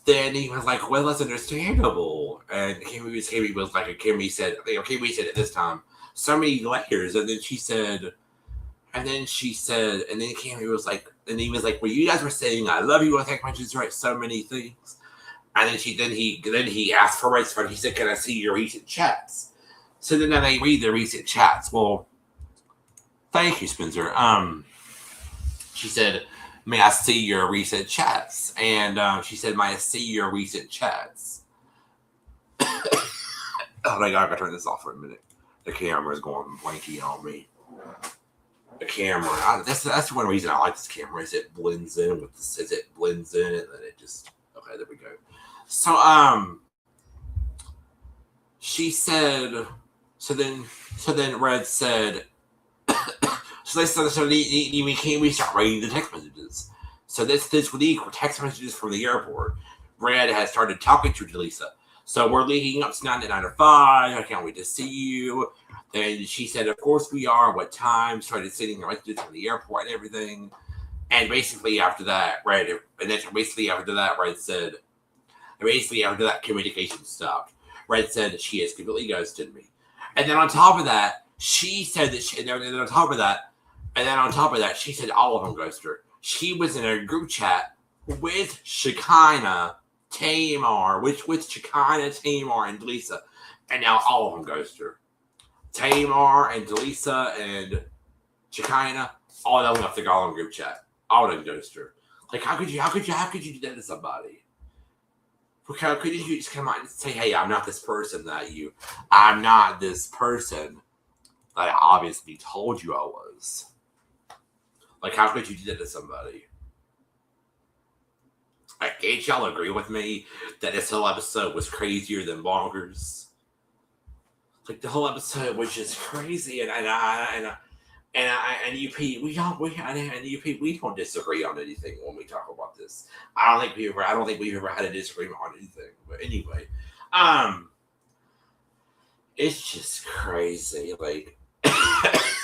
Speaker 2: then he was like, well, that's understandable. And Kimmy said at this time, so many layers. And then Kimmy was like, and he was like, well, you guys were saying I love you on text messages, right? So many things. And then he asked for Red's phone. He said, can I see your recent chats? So then they read the recent chats. Well, thank you, Spencer. She said, may I see your recent chats? And she said, may I see your recent chats? Oh my God, I gotta turn this off for a minute. The camera is going blanky on me. The camera, that's one reason I like this camera, is it blends in with this, as it blends in, and then it just, okay, there we go. So, she said, so then Red said, so we start reading the text messages. So this week, text messages from the airport. Red has started talking to Jalissa. So we're leading up to 9 to 5. I can't wait to see you. Then she said, of course we are. What time? Started sending messages from the airport and everything. And basically after that, Red said, basically after that, communication stopped. Red said she has completely ghosted me. And then on top of that, she said that she, and then on top of that, she said all of them ghosted her. She was in a group chat with Shekinah, Tamar, with Shekinah, Tamar, and Jalissa, and now all of them ghosted her. Tamar and Jalissa and Shekinah, all of them left the Gollum group chat. All of them ghosted her. Like, how could you do that to somebody? How could you just come out and say, hey, I'm not this person that I obviously told you I was. Like, how could you do that to somebody? Like, can't y'all agree with me that this whole episode was crazier than bonkers? Like, the whole episode was just crazy, and UP, we don't disagree on anything when we talk about this. I don't think we've ever had a disagreement on anything. But anyway, it's just crazy. Like,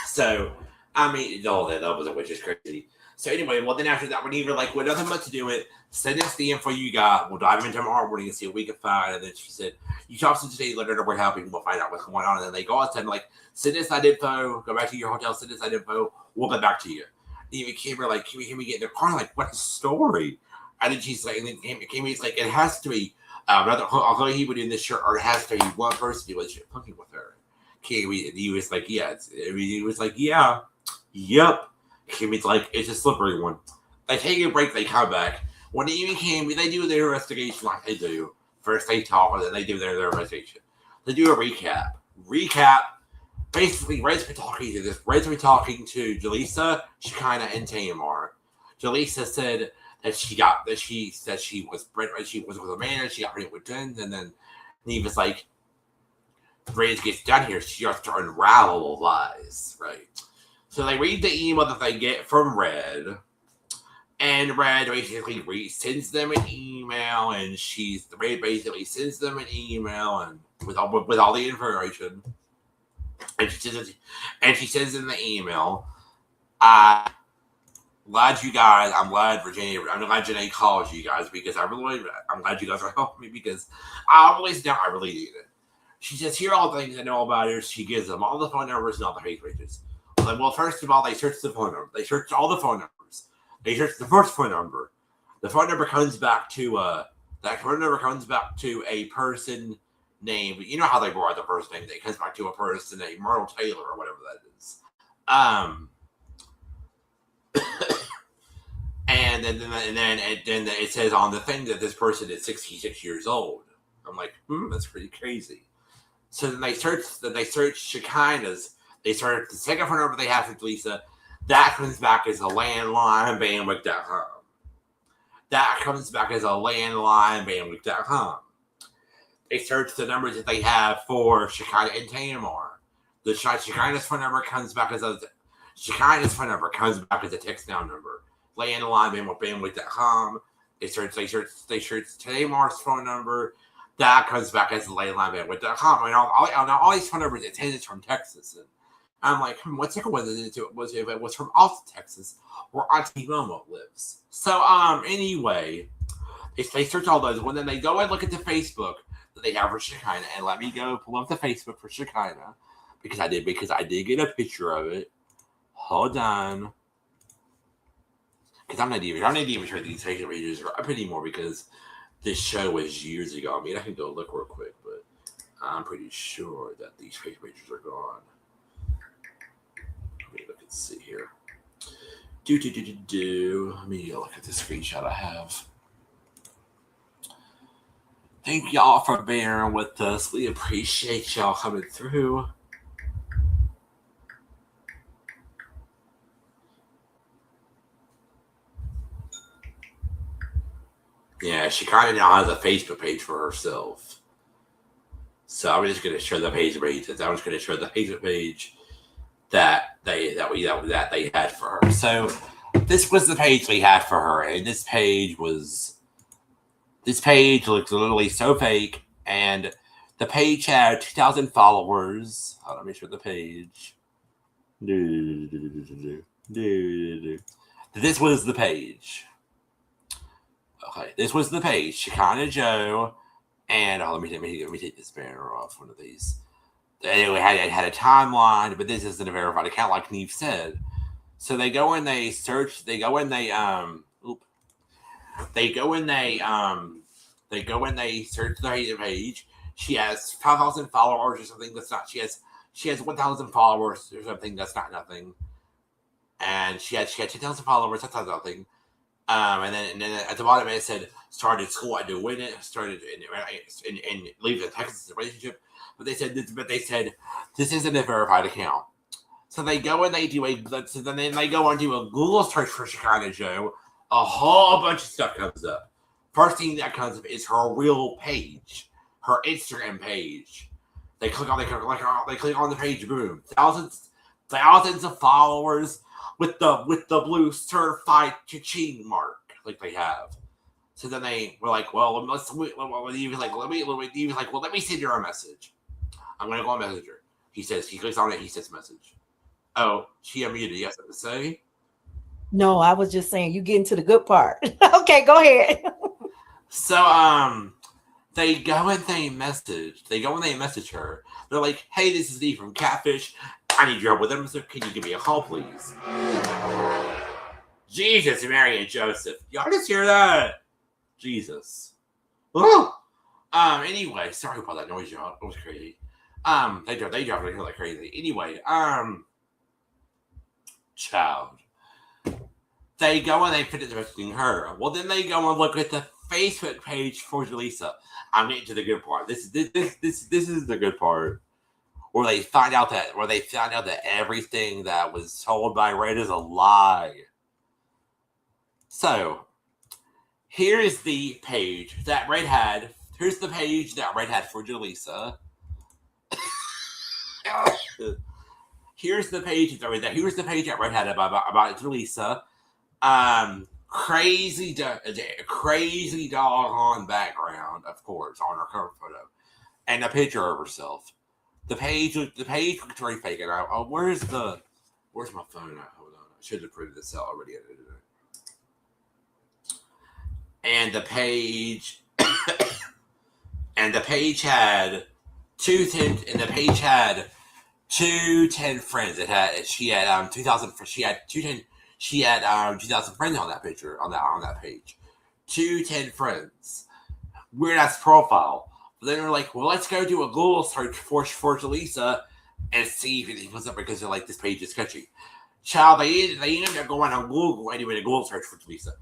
Speaker 2: so I mean, all that was which is crazy. So anyway, well then after that, when you were like, with nothing but to do it, send us the info you got. We'll dive into tomorrow morning and see what we can find. And then she said, you talk to today, let her know we're helping. We'll find out what's going on. And then they go outside and like, send us that info. Go back to your hotel. Send us that info. We'll get back to you. And even Kimber like, can we get in the car? Like, what story? And then she's like, and then Kimber's like, it has to be although he would in this shirt, or it has to be one person who was fucking with her. Kimmy, and he was like, yeah. He was like, yeah, yep. Kimmy's like, it's a slippery one. They take a break, they come back. When even Kimmy, they do their investigation like they do. First they talk, and then they do their investigation. They do a recap. Basically, Red's been talking to Jalissa, Shekinah, and Tamar. Jalissa said that she was with a man, and she got pregnant with twins, and then he was like, Red gets down here, she starts to unravel the lies, right? So they read the email that they get from Red, and Red basically sends them an email, and Red basically sends them an email and with all the information, and she says in the email, I'm glad Janae calls you guys because I'm glad you guys are helping me because I really need it. She says, here are all the things I know about her. She gives them all the phone numbers and all the page pages. Well, first of all, they search the phone number. They search all the phone numbers. They search the first phone number. The phone number comes back to a person named, you know how they brought the first name. It comes back to a person named Myrtle Taylor or whatever that is. And then it says on the thing that this person is 66 years old. I'm like, that's pretty crazy. So then they search Shekinah's. They search the second phone number they have with Lisa. That comes back as a landline, bandwidth.com. They search the numbers that they have for Shekinah and Tamar. The Shekinah's phone number comes back as a text down number. Landline, bandwidth.com. They search Tamar's phone number. That comes back as the landline, bandwidth.com. And all these phone numbers, it says it's from Texas. And I'm like, what's it was if it was from Austin, Texas, where Auntie Momo lives. So anyway, they search all those. When then they go and look at the Facebook that they have for Shekinah, and let me go pull up the Facebook for Shekinah because I did get a picture of it. Hold on, because I'm not even sure these Facebook pages are up anymore because this show was years ago. I mean, I can go look real quick, but I'm pretty sure that these fake pages are gone. Let me look and see here. Let me look at the screenshot I have. Thank y'all for bearing with us. We appreciate y'all coming through. Yeah, she kind of now has a Facebook page for herself. So I'm just going to share the page. I'm just going to share the Facebook page that they had for her. So this was the page we had for her, and this page looks literally so fake. And the page had 2,000 followers. Hold on, let me show the page. This was the page. Okay, this was the page. Shekinah Joe, and let me take this banner off one of these. Anyway, it had a timeline, but this isn't a verified account, like Neve said. So they go and they search. They go and they search the page. She has 5,000 followers or something. That's not. She has 1,000 followers or something. That's not nothing. And she had 2,000 followers. That's not nothing. And then at the bottom it said started school at Newton, started and leave the Texas relationship. But they said this isn't a verified account. So they go and they do then they go and do a Google search for Shekinah Joe. A whole bunch of stuff comes up. First thing that comes up is her real page, her Instagram page. They click on the page, boom, thousands of followers with the blue certified cha-ching mark like they have. So then they were like, well, let me send her a message. I'm gonna go on Messenger. He clicks on it. He says message. Oh, she unmuted. Yes, to say.
Speaker 10: No, I was just saying you get into the good part. Okay, go ahead.
Speaker 2: So they go and they message her. They're like, hey, this is Lee from Catfish. I need your help with them. So can you give me a call, please? Jesus, Mary and Joseph. Y'all just hear that? Jesus. Woo! Anyway, sorry about that noise, y'all. It was crazy. They drive it here like crazy. Anyway, child. They go and they finish messaging her. Well, then they go and look at the Facebook page for Jalissa. I'm getting to the good part. This is the good part. Where they find out that everything that was told by Red is a lie. So, here's the page that Red had. Here's the page that Red had for Jalissa. Here's the page that Red had about Jalissa. Crazy doggone background, of course, on her cover photo, and a picture of herself. The page looked very fake. And where's my phone? Hold on, I should have printed this out already. And the page, had 210 friends. She had 2,000. She had 2,000 friends on that picture on that page. 210 friends. Weird ass profile. But then they're like, well, let's go do a Google search for Jalissa and see if anything comes up because they're like, this page is sketchy. Child, they ended up going on Google anyway to Google search for Jalissa.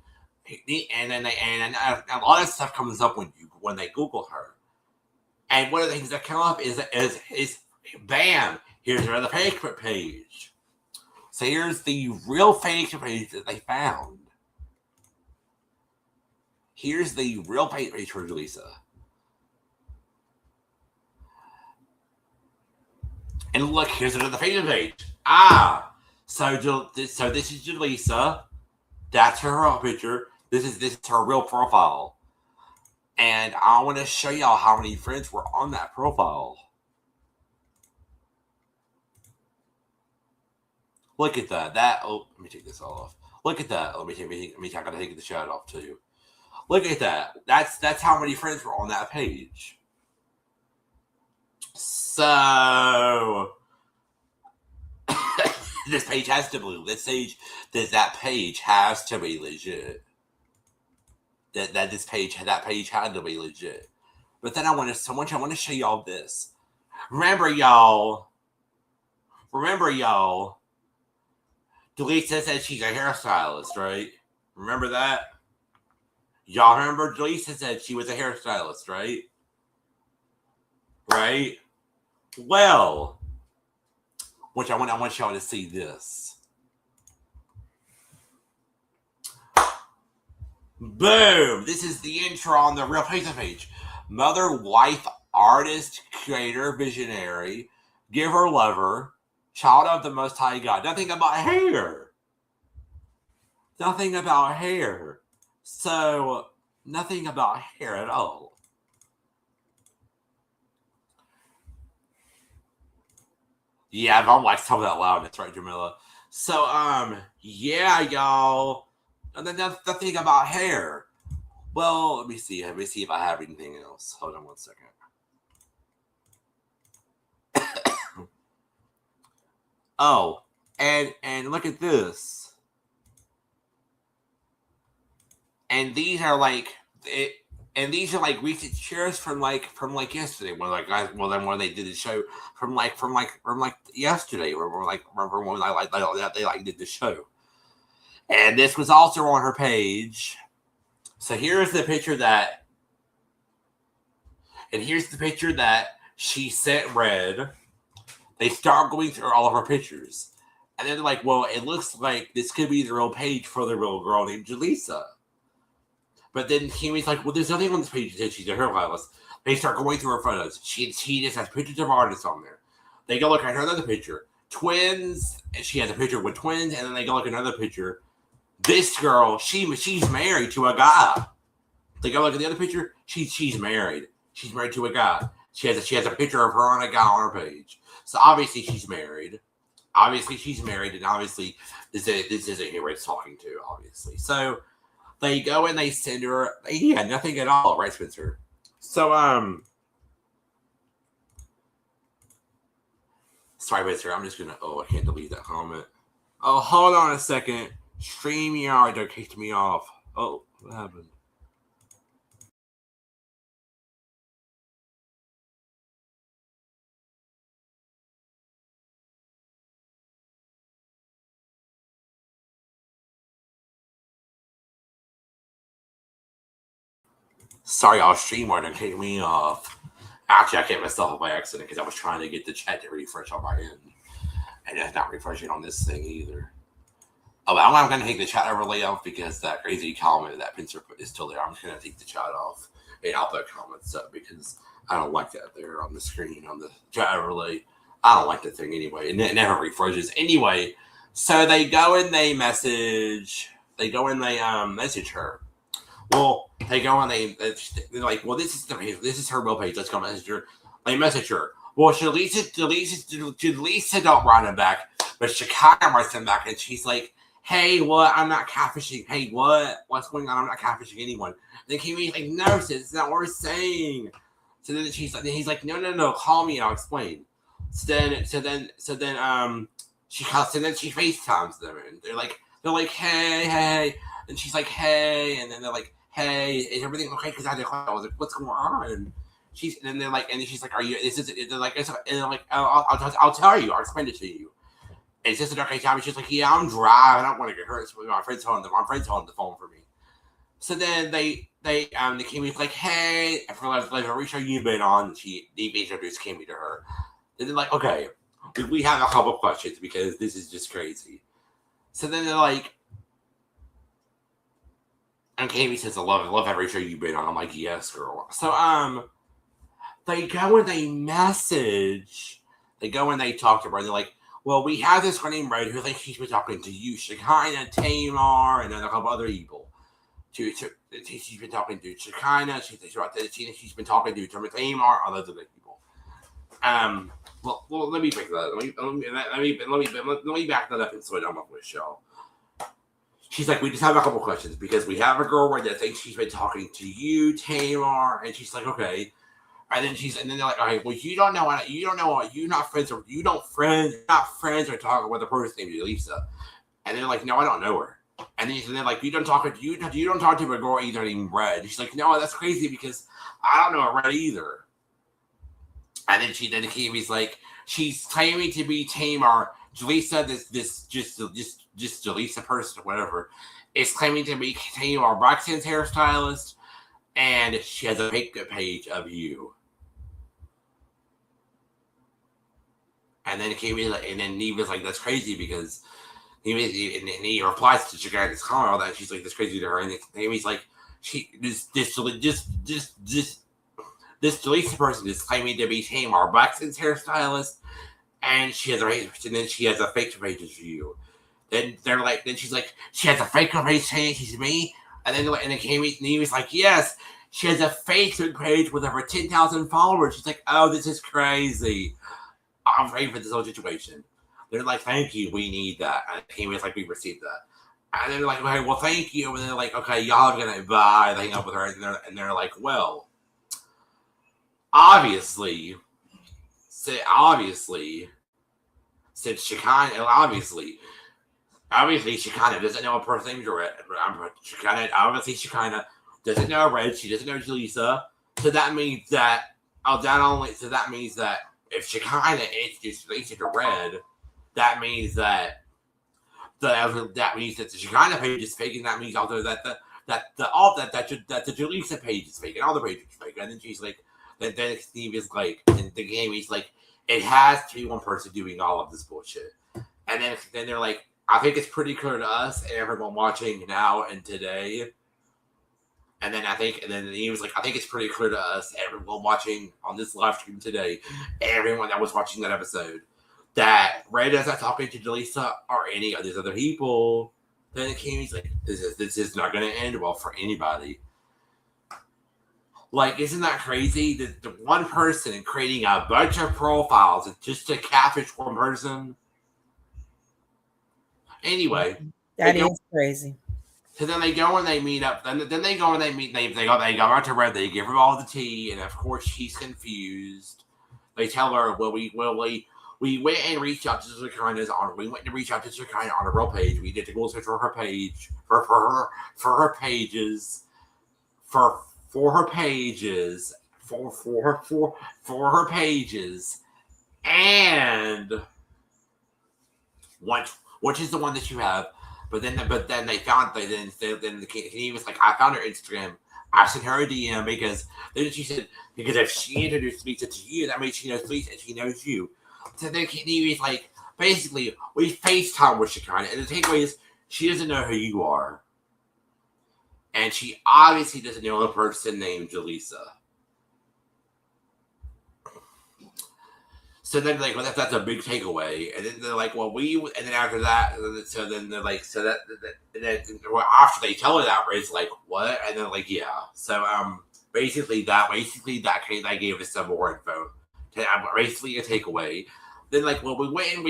Speaker 2: And a lot of stuff comes up when they Google her. And one of the things that come up is bam, here's another Facebook page. So here's the real Facebook page that they found. Here's the real page for Jalissa. And look, here's another Facebook page. So this is Jalissa. That's her real picture. This is her real profile. And I want to show y'all how many friends were on that profile. Look at that. Let me take this all off. Look at that. I gotta take the shot off too. Look at that. That's how many friends were on that page. So this page has to be that page has to be legit. That page had to be legit. But then I want to show y'all this. Remember, y'all. Jalissa said she's a hairstylist, right? Remember that? Y'all remember Jalissa said she was a hairstylist, right? Right? Well, I want y'all to see this. Boom! This is the intro on the Real Facebook page. Mother, wife, artist, creator, visionary, giver, lover, child of the Most High God. Nothing about hair. Nothing about hair. So, nothing about hair at all. Yeah, I don't like some of that loudness, right, Jamila? So, yeah, y'all. And then nothing about hair. Well, let me see. Let me see if I have anything else. Hold on one second. Oh, and look at this. And these are like recent shares from yesterday when when they did the show from yesterday when they did the show. And this was also on her page. So here's the picture that she sent Red. They start going through all of her pictures. And then they're like, well, it looks like this could be the real page for the real girl named Jalissa. But then Kimmy's like, well, there's nothing on this page that says she's a hairstylist. They start going through her photos. She just has pictures of artists on there. They go look at her other picture. Twins. And she has a picture with twins. And then they go look at another picture. This girl, she's married to a guy. They go look at the other picture. She's married. She's married to a guy. She has a picture of her and a guy on her page. So obviously she's married. And obviously this isn't who Red's talking to, obviously. So they go and they send her nothing at all, right, Spencer? So sorry, Spencer, I'm just gonna I can't delete that comment. Oh, hold on a second. StreamYard kicked me off. Oh, what happened? Sorry, y'all. StreamYard kicked me off. Actually, I kicked myself off by accident because I was trying to get the chat to refresh on my end. And it's not refreshing on this thing either. Oh, I'm going to take the chat overlay off because that crazy comment that Pincer put is still there. I'm just going to take the chat off and I'll put comments up because I don't like that there on the screen on the chat overlay. I don't like that thing anyway. And it never refreshes. Anyway, so they go and they message. They go and they message her. Well, they go and they're like, well, this is her real page. Let's go message her. They message her. Well, Jalissa don't write him back, but Shekinah writes him back, and she's like, hey, what? I'm not catfishing. Hey, what? What's going on? I'm not catfishing anyone. And then Kimmy's like, no, sis, it's not what we're saying. So then he's like, no, call me, I'll explain. So then she FaceTimes them, and they're like, hey, and she's like, hey, and then they're like, hey, is everything okay? Because I was like, what's going on? And she's like, are you? I'll tell you. I'll explain it to you. And it's just an okay time. She's like, yeah, I'm dry. I don't want to get hurt. So my friend's holding the phone for me. So then the Kimmy's like, hey, for every show you've been on, they introduced Kimmy to her. And they're like, okay, we have a couple questions because this is just crazy. So then they're like, and Kimmy says, I love every show you've been on. I'm like, yes, girl. So they go and they message. They go and they talk to her. And they're like, well, we have this girl named Red who thinks she's been talking to you, Shekinah, Tamar, and then a couple other people. She's been talking to Shekinah. She's been talking to Tamar, all those other people. Well, let me break that. Let me back that up and slow down my voice, y'all. She's like, we just have a couple questions because we have a girl where that thinks she's been talking to you, Tamar, and she's like, okay. And then they're like, all right, well, you're not friends or talking with the person named Jalissa. And they're like, no, I don't know her. And they're like, you don't talk to a girl either named Red. She's like, no, that's crazy because I don't know a Red either. And then Kiwi's like, she's claiming to be Tamar. Jalissa, this Jalissa person or whatever, is claiming to be Tamar Braxton's hairstylist, and she has a fake page of you. And then Kiwi, and then Neva's like, that's crazy because he replies to Chicago's comment all that. She's like, that's crazy to her. And Kiwi's like, this Jalissa person is claiming to be Tamar Braxton's hairstylist, and she has a fake page of you. Then she's like, she has a fake page saying she's me, and then Kiwi's like, yes, she has a Facebook page with over 10,000 followers. She's like, oh, this is crazy. I'm ready for this whole situation. They're like, thank you, we need that. And Kiwi's like, we received that. And they're like, okay, well, thank you. And they're like, okay, y'all are gonna bye. They hang up with her, and they're like, well, obviously, since Shekinah, obviously Shekinah doesn't know a person named Red. Shekinah doesn't know Red. She doesn't know Jalissa. So that means that if Shekinah introduced Jalissa to Red, that means that the Shekinah page is fake, and that means also that the Jalissa page is fake, and all the pages are fake. And then she's like, then Steve is like, in the game, he's like, it has to be one person doing all of this bullshit. And then they're like, I think it's pretty clear to us and everyone watching now and today. And then he was like, I think it's pretty clear to us, everyone watching on this live stream today, everyone that was watching that episode, that Red is not talking to Jalissa or any of these other people. Then it came, he's like, this is not going to end well for anybody. Like, isn't that crazy? The one person creating a bunch of profiles just to catfish one person? Anyway.
Speaker 10: That is crazy.
Speaker 2: So then they go and they meet up. Then they go and they meet. They go out to Red. They give her all the tea, and of course she's confused. They tell her, "Well, we went and reached out to Shekinah's on. We went to reach out to Shekinah on a real page. We did the Google search for her page for her pages for her pages and which is the one that you have." But then they found he was like, I found her Instagram. I sent her a DM because then she said, because if she introduced Lisa to you, that means she knows Lisa and she knows you. So then he was like, basically, we FaceTime with Shekinah, and the takeaway is she doesn't know who you are. And she obviously doesn't know a person named Jalissa. So then, like, well, that's a big takeaway. And then they're like, well, and then after that, so then they're like, and then after they tell her that, Red's like, what? And then like, yeah. So basically that gave us some more info. Basically a takeaway. Then like, well, we went and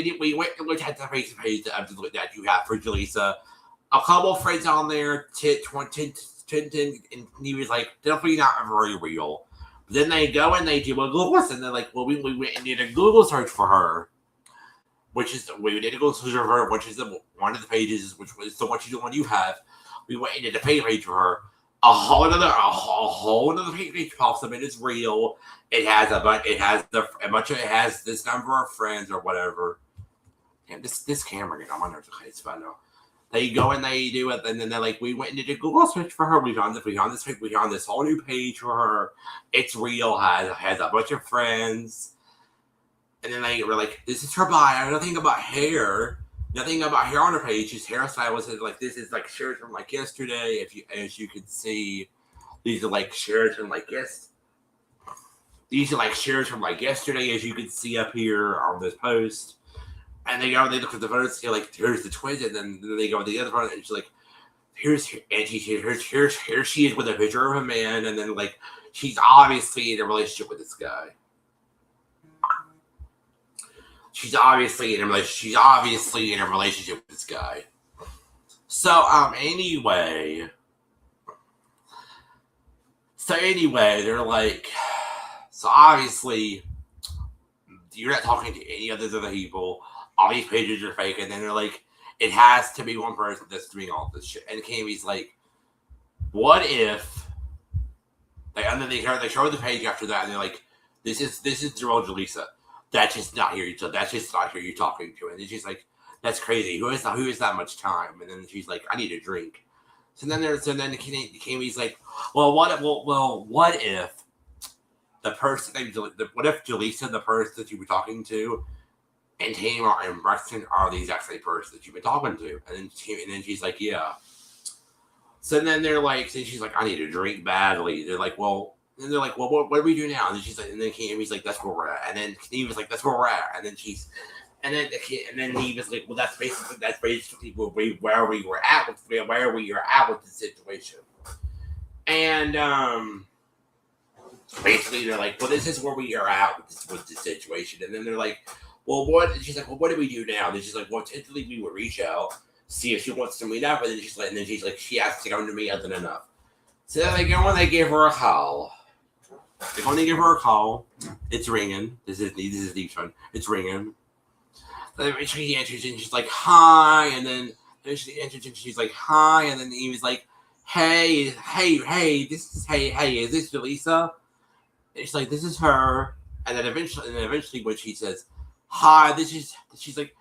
Speaker 2: looked at the Facebook page that you have for Jalissa. A couple of friends on there, and he was like, definitely not very real. Then they go and they do a Google, and they're like, well, we went and did a Google search for her, we did a Google search for her, which is one of the pages, which was the one you have. We went and did a page for her. A whole other page pops up, and it's real. It has this number of friends or whatever. And this camera, I wonder if it's fun though. They go and they do it, and then they're like, we went and did a Google search for her. We found this whole new page for her. It's real, has a bunch of friends. And then they were like, this is her bio. Nothing about hair on her page. She's hairstylist. Like, this is like shares from like yesterday. As you can see, these are like shares from like yesterday, as you can see up here on this post. And they go and they look at the photos, they're like, here's the twins, and then they go to the other photo, and she's like, here she is with a picture of a man, and then like, she's obviously in a relationship with this guy. She's obviously in a relationship with this guy. So anyway, they're like, so obviously you're not talking to any of those other people. All these pages are fake, and then they're like, it has to be one person that's doing all this shit. And Kami's like, what if? And then they show the page after that, and they're like, this is the real Jalissa. That's just not here. That's just not who you're talking to. And then she's like, that's crazy. Who has that much time? And then she's like, I need a drink. So then Kami's like, well, what if the person, what if Jalissa, the person that you were talking to, and Tamar and Braxton are the exact same person that you've been talking to? And then she's like, yeah. So then they're like, she's like, I need a drink badly. They're like, well, what do we do now? And then she's like, and then Kami's like, that's where we're at. And then Steve was like, that's where we're at. And then he was like, well, that's basically where we were at with the situation. And basically they're like, well, this is where we are at with the situation. And then they're like, well, what? And she's like, well, what do we do now? And then she's like, well, typically we would reach out, see if she wants to meet up. And then she's like, she has to come to me other than enough. So then they go and they give her a call. They're going to give her a call. It's ringing. This is Steve's phone. It's ringing. Then she answers and she's like, hi. And then she answers and she's like, hi. And then he was like, hey, is this Jalissa? And she's like, this is her. And then eventually when she says, hi, she's like,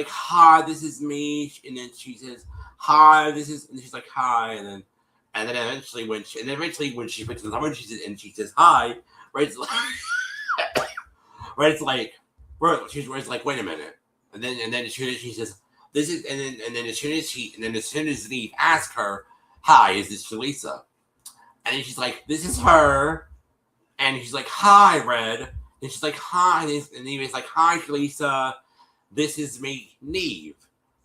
Speaker 2: hi, this is me. And then she says, hi, and she's like, hi. And then eventually when she picks up and she says hi, right? It's like, she's like, wait a minute. And then as soon as she says this is, and then as soon as Steve asks her, hi, is this Jalissa? And then she's like, this is her. And he's like, hi, Red. And she's like, hi. And he's like, hi, Jalissa. This is me, Neve.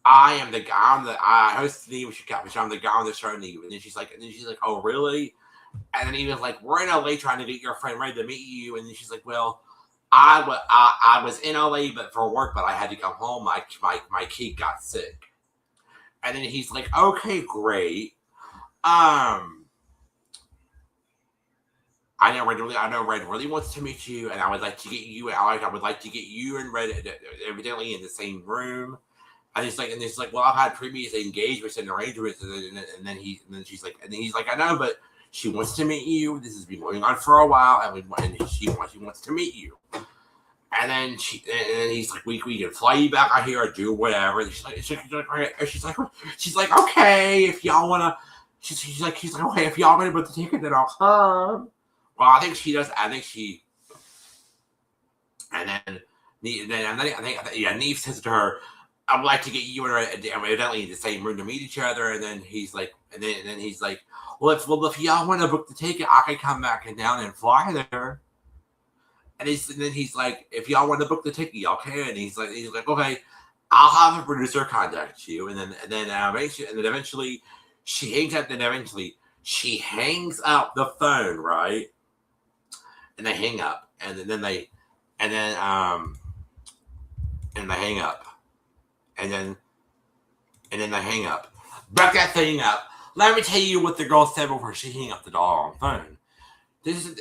Speaker 2: I host Neve with CATFISH. I'm the guy on the show, Neve. And then she's like, oh, really? And then he was like, we're in LA trying to get your friend Red to meet you. And then she's like, well, I was in LA but for work, but I had to come home. My kid got sick. And then he's like, okay, great. I know Red really wants to meet you, and I would like to get you, Alec. I would like to get you and Red evidently in the same room. And he's like, well, I've had previous engagements and arrangements, and then he's like, I know, but she wants to meet you. This has been going on for a while, and she wants to meet you. And then he's like, we can fly you back out here or do whatever. And she's like, okay, if y'all wanna. She's like, okay, if y'all wanna book the ticket, then I'll come. Well, I think she does. And then Neve says to her, I would like to get you and her evidently in the same room to meet each other. And then he's like, well, if y'all want to book the ticket, I can come back down and fly there. And then he's like, if y'all want to book the ticket, y'all can. And he's like, okay, I'll have a producer contact you. And then eventually she hangs up. Then eventually she hangs up the phone, right? And they hang up. And then they hang up. And then they hang up. Break that thing up. Let me tell you what the girl said before she hung up the doll on the phone. This is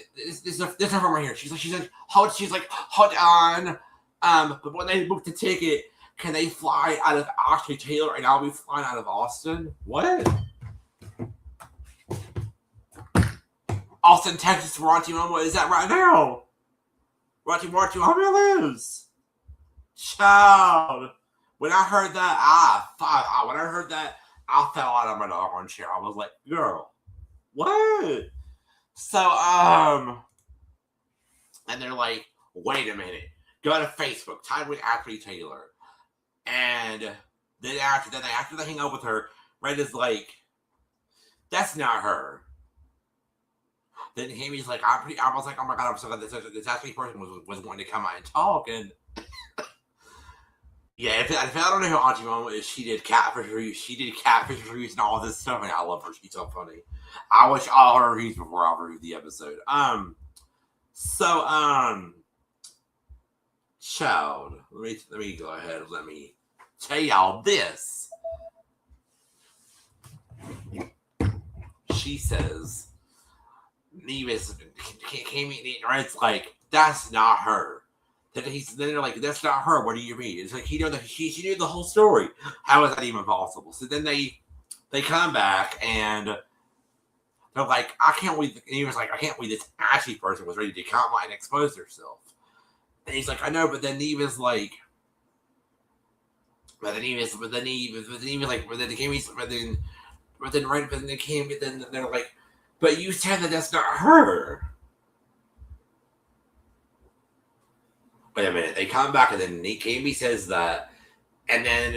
Speaker 2: from right here. She's like, hold on. But when they book the ticket, can they fly out of Ashley Taylor and I'll be flying out of Austin? What? Austin, Texas, Ranty Mama, is that right now? Ranty Mama lives. Child. When I heard that, I fell out of my doggone chair. I was like, girl, what? So, and they're like, wait a minute. Go to Facebook, type with Ashley Taylor. And then after they hang out with her, Red is like, that's not her. Then Amy's like, I was like, oh my God, I'm so glad this Ashley person was going to come out and talk. And yeah, if I don't know who Auntie Mama is, she did CATFISH reviews and all this stuff, and I love her. She's so funny. I watch all her reviews before I review the episode. Child, let me go ahead. Let me tell y'all this. She says, Red's like, that's not her. Then they're like, that's not her. What do you mean? It's like she knew the whole story. How is that even possible? So then they come back and they're like, I can't believe. And he was like, I can't believe this Ashley person was ready to come out and expose herself. And he's like, I know, but then he was like, then they're like, but you said that that's not her. Wait a minute. They come back and then Kami says that, and then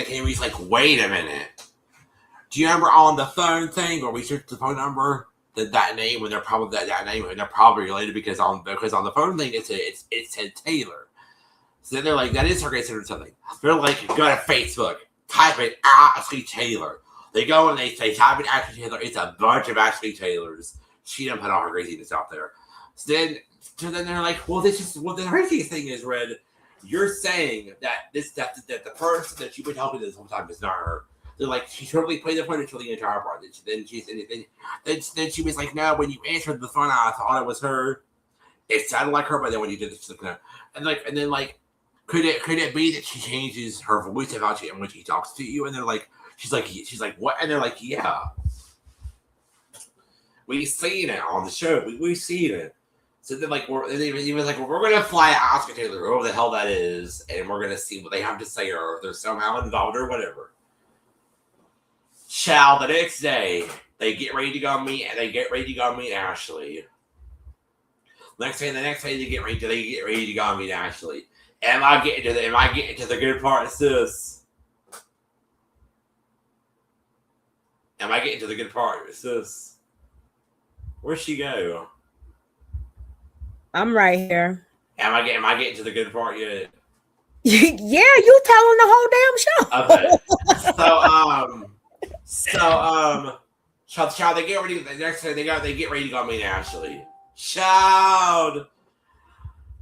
Speaker 2: Kami's like, wait a minute. Do you remember on the phone thing where we searched the phone number, that name when they're probably that name and they're probably related because on the phone thing it said Taylor. So then they're like, that is her considered something. They're like, go to Facebook, type in Ashley Taylor. They go and they type in Ashley Taylor. It's a bunch of Ashley Taylors. She done put all her craziness out there. So then they're like, the craziest thing is, Red, you're saying that that the person that you've been helping this whole time is not her. They're like, she totally played the phone until the entire part. Then she was like, no, when you answered the phone, I thought it was her. It sounded like her, but then when you did this, like, no. And then could it be that she changes her voice about you and when she talks to you? And they're like, she's like, what? And they're like, yeah, we've seen it on the show. We've seen it. So then, we're gonna fly Oscar Taylor, whoever the hell that is, and we're gonna see what they have to say, or if they're somehow involved or whatever. The next day, they get ready to go meet Ashley. The next day, they get ready to go meet Ashley. Am I getting to the good part, sis? Am I getting to the good part, sis? Where'd she go?
Speaker 10: I'm right here.
Speaker 2: Am I getting to the good part yet?
Speaker 10: Yeah, you telling the whole damn show.
Speaker 2: Okay. Child, they get ready. The next day, they get ready to go meet Ashley. Child,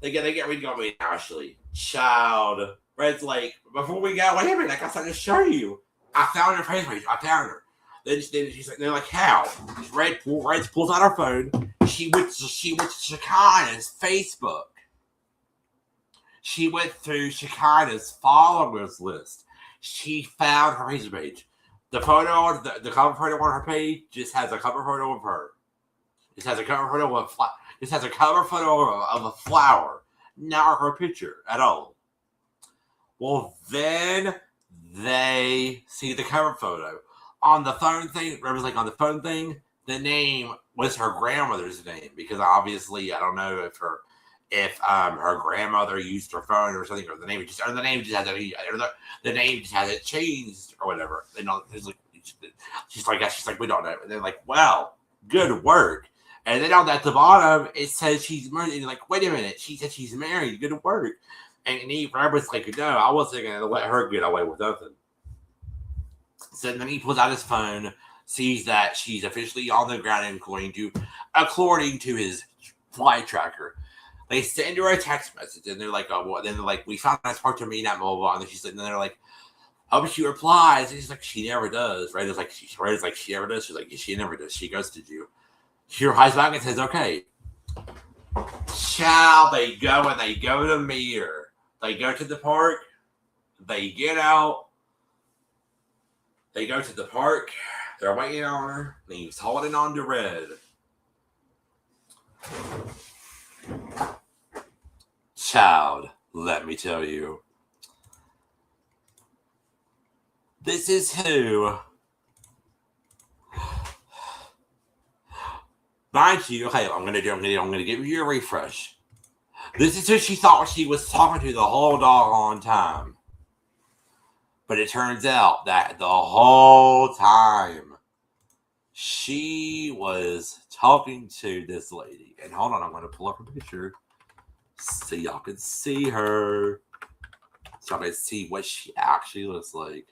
Speaker 2: they get ready to go meet Ashley. Child, Red's like, before we go, wait a minute, I got something to show you. I found her Facebook page. I found her. Then she's like, they're like, how? Red pulls out her phone. She went to Shekinah's Facebook. She went through Shekinah's followers list. She found her Facebook page. The photo, the cover photo on her page just has a cover photo of her. It has a cover photo of a flower, not her picture at all. Well, then they see the cover photo on the phone thing. Remember, on the phone thing, the name was her grandmother's name because obviously I don't know if her grandmother used her phone or something, or the name just hasn't changed or whatever. She's like, we don't know. And they're like, well, good work. And then at the bottom it says she's married. And you're like, wait a minute, she said she's married. Good work. And Robert's like, no, I wasn't gonna let her get away with nothing. So then he pulls out his phone, sees that she's officially on the ground and going to, according to his flight tracker. They send her a text message, and they're like, "Oh, well." Then they're like, "We found out part to me at mobile," and then she's like, and they're like, "Oh, but she replies," and she's like, "She never does." Right? It's like she never does. She's like, "She never does." She ghosted you. She replies back and says, "Okay." Child, they go to meet her. They go to the park. They get out. They go to the park. They're waiting on her. And he's holding on to Red. Child, let me tell you. This is who. Mind you, okay, I'm gonna give you a refresh. This is who she thought she was talking to the whole doggone time. But it turns out that the whole time she was talking to this lady. And hold on, I'm gonna pull up her picture. So y'all can see her. So y'all can see what she actually looks like.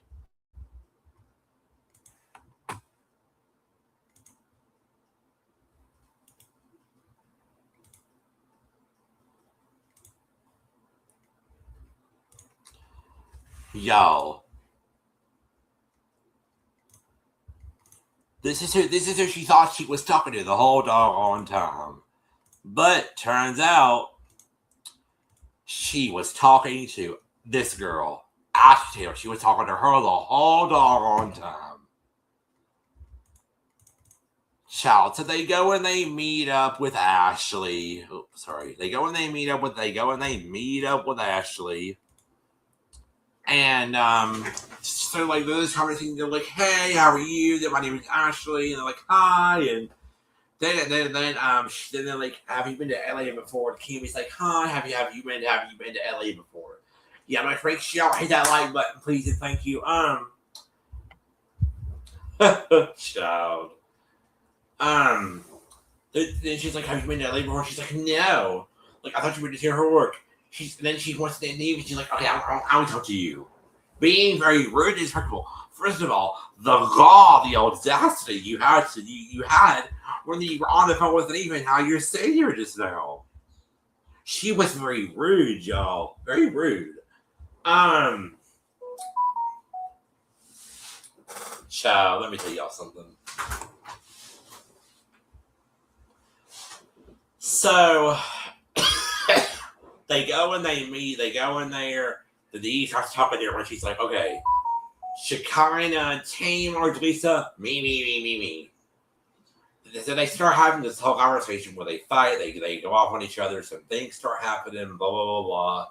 Speaker 2: Y'all. This is who she thought she was talking to the whole doggone time. But turns out she was talking to this girl, Ashley Taylor. She was talking to her the whole doggone time. Child, so they go and they meet up with Ashley. Oops, sorry. They go and they meet up with Ashley. And so like those conversations, they're like, "Hey, how are you? My name is Ashley," and they're like, "Hi," and then they're like, "Have you been to LA before?" Kimmy's like, "Hi, have you been to LA before?" Yeah, my friend, y'all hit that like button, please, and thank you. Child. Then she's like, "Have you been to LA before?" She's like, "No." Like, I thought you were to hear her work. Then she wants to leave, and she's like, "Okay, I'll talk to you." Being very rude and disrespectful. First of all, the audacity you had when you were on the phone with even how you're sitting here just now. She was very rude, y'all. Very rude. Child, let me tell y'all something. So they go and they meet. They go in there. The D starts talking to her, and she's like, "Okay, Shekinah, Tame, or Jalissa, me. So they start having this whole conversation where they fight. They go off on each other. Some things start happening. Blah blah blah blah.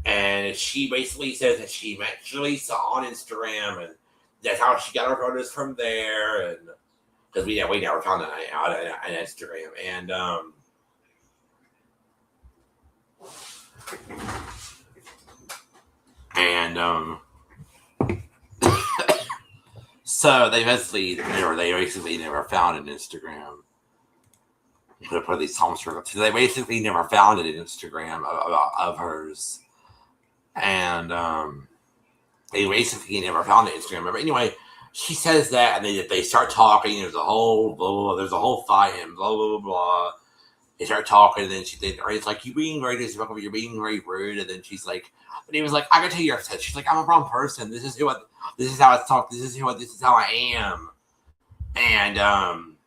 Speaker 2: And she basically says that she met Jalissa on Instagram, and that's how she got her photos from there. And because we never found that out on Instagram, and so they basically never found an Instagram. Put these songs for they basically never found an Instagram of hers, and they basically never found an Instagram. But anyway, she says that, and they start talking. There's a whole fight, and blah blah blah blah. They start talking, and then it's like, "You're being very disrespectful. You're being very rude." And then she's like, and he was like, "I can tell you're upset." She's like, "I'm a wrong person. This is how it's talked. This is how I am." And then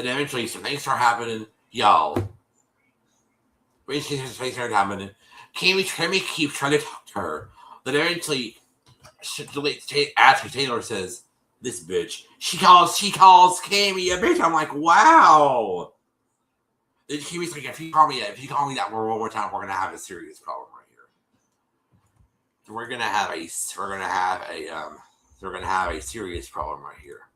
Speaker 2: eventually some things start happening, y'all. Things start happening. Kimmy keeps trying to talk to her. Then eventually, Ashley Taylor says, "This bitch." She calls Kimmy a bitch. I'm like, wow. Then Kimmy's like, if you call me that one more time, we're gonna have a serious problem right here. We're gonna have a serious problem right here.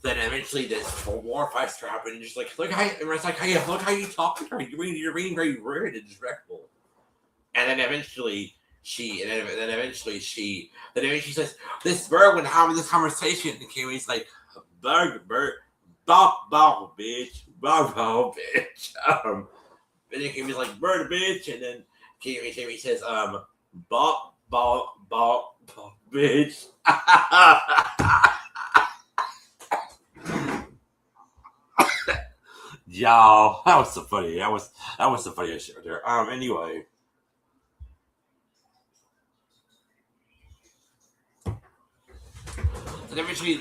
Speaker 2: Then eventually this war fight starts happening, and just like, look how you talk to her. You're being very rude and disrespectful. And then eventually she says, "This bird when having this conversation," and Kimmy's like, bird, ball, bitch. And then Kimmy's like, "Bird, bitch," and then Kimmy says, ball, bitch. Y'all, that was so funny. That was the funniest shit right there. Anyway. Then eventually,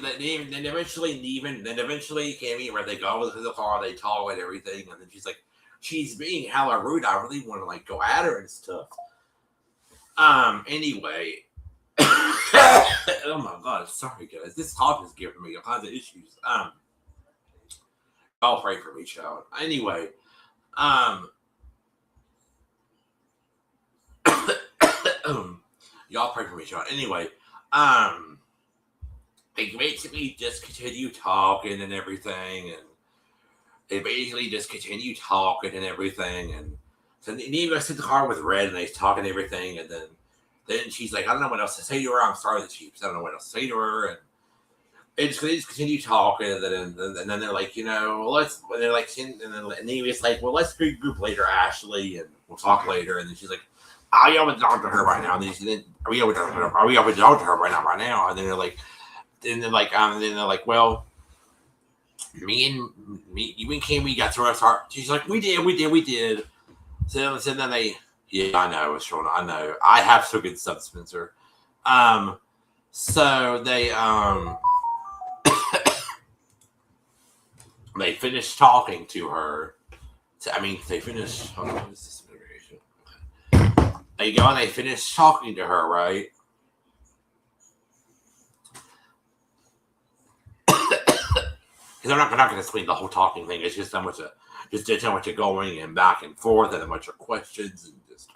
Speaker 2: Cammy, where they go to the car, they talk and everything, and then she's like, she's being hella rude. I really want to like go at her and stuff. Anyway. Oh my god, sorry guys. This talk is giving me all kinds of issues. I'll pray for me, child. Anyway, y'all pray for me, child. Anyway, they basically just continue talking and everything, and and so Neve goes to the car with Red, and they talk and everything, and then she's like, "I don't know what else to say to her. I'm sorry that I don't know what else to say to her," and they just continue talking, and then they're like, and then Neve's like, "Well, let's regroup later, Ashley, and we'll talk later." And then she's like, "Are you able to talk to her right now?" And then are we able to talk to her right now? And then they're like, "Well, you and Kimmy got to us." She's like, we did. So then they, yeah, I know, Shona, I know. I have took it sub Spencer. So they they finished talking to her. I mean, they finished. Hold on, what is this notification? They go and they finish talking to her, right? Because I'm not going to explain the whole talking thing. It's just so much of going and back and forth and a bunch of questions and just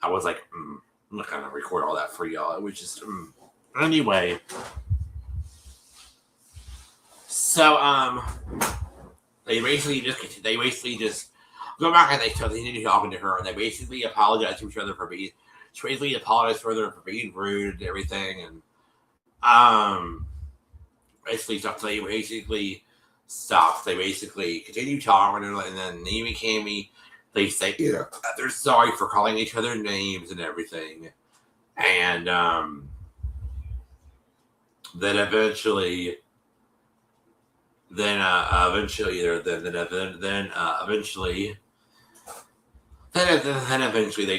Speaker 2: I was like, I'm not going to record all that for y'all. It was just anyway. So they basically just go back and they continue talking to her and they basically apologize to each other for being. She basically apologized further for being rude and everything and basically stuff. They basically stopped. They basically continue talking, and then Amy Cammy, they say they're sorry for calling each other names and everything, and then eventually they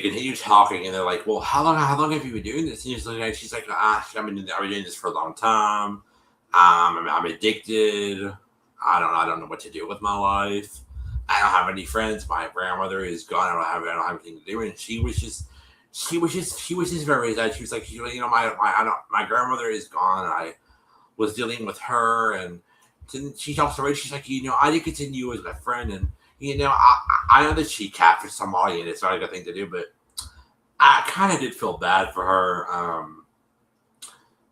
Speaker 2: continue talking, and they're like, "Well, how long have you been doing this?" And she's like, I've been doing this for a long time. I'm addicted. I don't know what to do with my life. I don't have any friends. My grandmother is gone. I don't have anything to do." And she was just very sad. She was like, my grandmother is gone. I was dealing with her, and she talks to her. She's like, I did continue as my friend, and I know that she catfished somebody, and it's not a good thing to do, but I kind of did feel bad for her.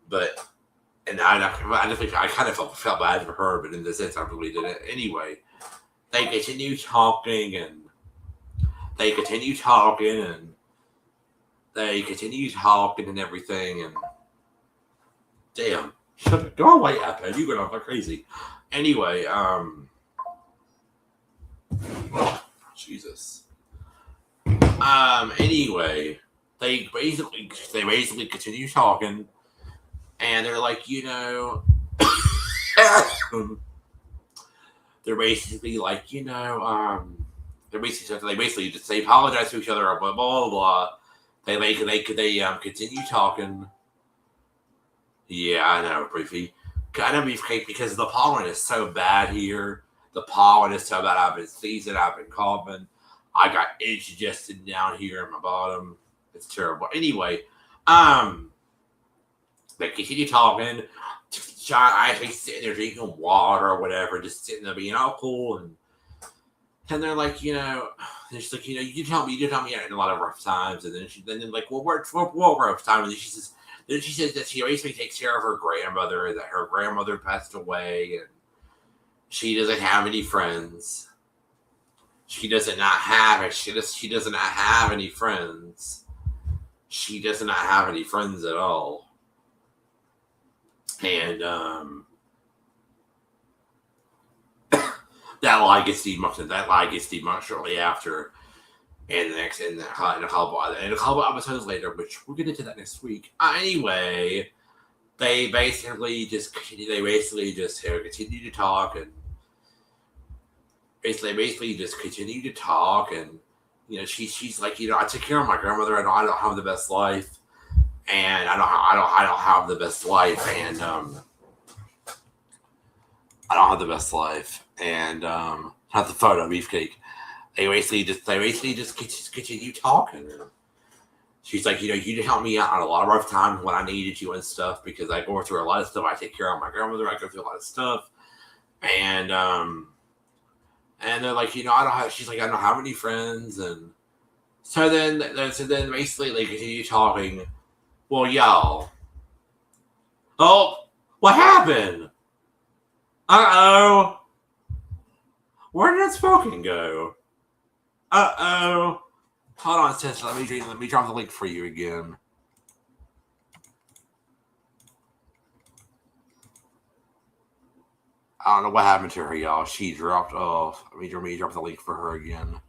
Speaker 2: But. And I kind of felt bad for her, but in this sense, I really didn't. Anyway, they continue talking, and everything, and damn, go away, iPad, you're going off crazy. Anyway, Jesus. Anyway, they basically continue talking. And they're like, they're basically like, they apologize to each other, blah blah blah blah. They continue talking. Yeah, I know, briefly. Kind of beefcake because the pollen is so bad here. The pollen is so bad. I've been sneezing. I've been coughing. I got indigestion down here in my bottom. It's terrible. Anyway, they continue talking. I actually sitting there drinking water or whatever, just sitting there being all cool, and they're like, she's like, you did tell me in a lot of rough times, and then like, well, what rough time? And then she says that she basically takes care of her grandmother, that her grandmother passed away, and she doesn't have any friends. She does not have any friends. She does not have any friends at all. And that lie gets debunked shortly after, and in a couple episodes later, which we'll get into that next week. Anyway, they basically just continue to talk, and basically just continue to talk, and she's like, I took care of my grandmother. I don't have the best life. And I don't have the best life, and I don't have the best life, and not the photo beefcake. They basically just continue talking. She's like, you did help me out on a lot of rough times when I needed you and stuff, because I go through a lot of stuff. I take care of my grandmother. I go through a lot of stuff, and they're like, she's like, I don't have any friends, and so then basically they continue talking. Well, y'all. Oh, what happened? Uh-oh. Where did Unspoken go? Uh-oh. Hold on, sis. Let me drop the link for you again. I don't know what happened to her, y'all. She dropped off. Let me drop the link for her again.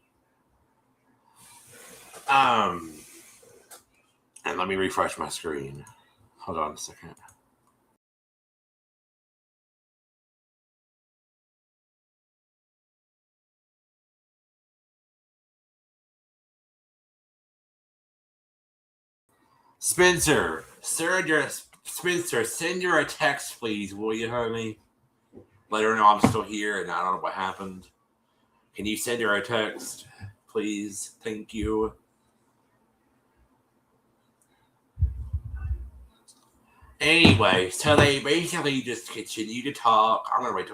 Speaker 2: And let me refresh my screen. Hold on a second. Spencer, send her a text, please, will you, honey? Let her know I'm still here and I don't know what happened. Can you send her a text, please? Thank you. Anyway, so they basically just continue to talk. I'm gonna wait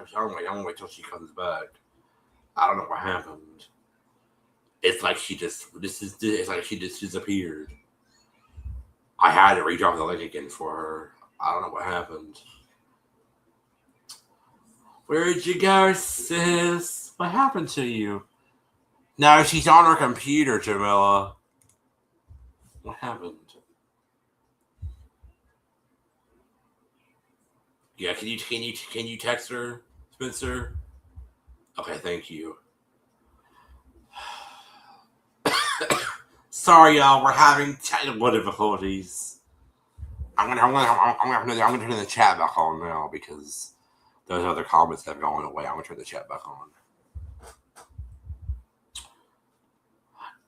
Speaker 2: till she comes back. I don't know what happened. It's like she just disappeared. I had to redrop the link again for her. I don't know what happened. Where'd you go, sis? What happened to you? No, she's on her computer, Jamila. What happened? Yeah, can you text her, Spencer? Okay, thank you. Sorry, y'all. We're having technical difficulties. I'm gonna turn the chat back on now because those other comments have gone away. I'm gonna turn the chat back on.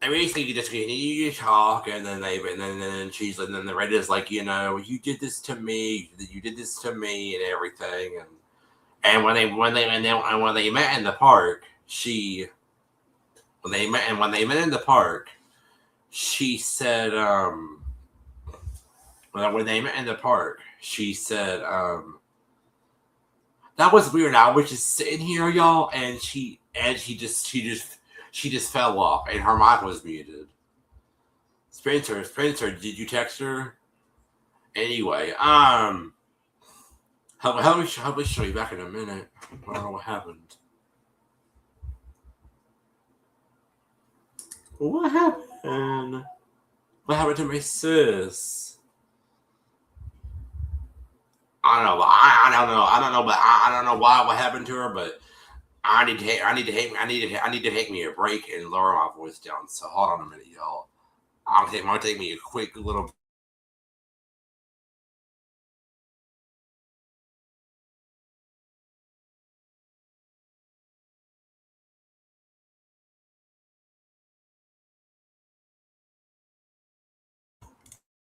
Speaker 2: And basically, you just continue to talk, and then the Reddit's like, you know, you did this to me, and everything, and when they met in the park, when they met in the park, she said, when they met in the park, she said, that was weird. I was just sitting here, y'all, and she just fell off, and her mic was muted. Spencer, did you text her? Anyway, I'll show you back in a minute. I don't know what happened. What happened? What happened to my sis? I don't know. I don't know what happened to her, but I need to take me a break and lower my voice down. So hold on a minute, y'all. It might take me a quick little.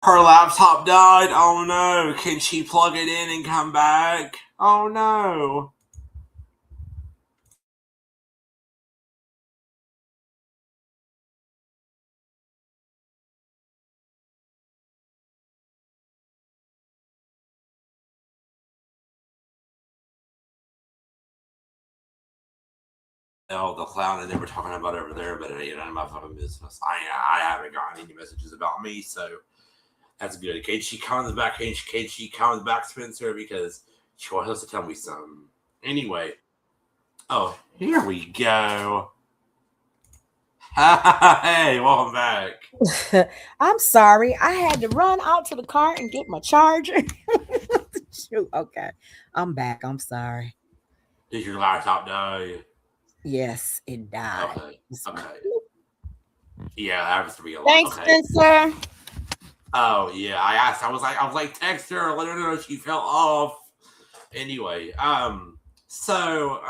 Speaker 2: Her laptop died. Oh no. Can she plug it in and come back? Oh no. The clown that they were talking about over there, but it ain't none of my fucking business. I haven't gotten any messages about me, so that's good. Can she comes back, Spencer, because she wants to tell me something. Anyway. Oh, here we go. Hey, welcome back.
Speaker 10: I'm sorry. I had to run out to the car and get my charger. Shoot, okay. I'm back. I'm sorry.
Speaker 2: Did your laptop die?
Speaker 10: Yes, it died.
Speaker 2: Okay. Yeah, that happens to be a lot.
Speaker 10: Thanks, Spencer.
Speaker 2: Oh yeah, I was like, text her, let her know she fell off. Anyway, so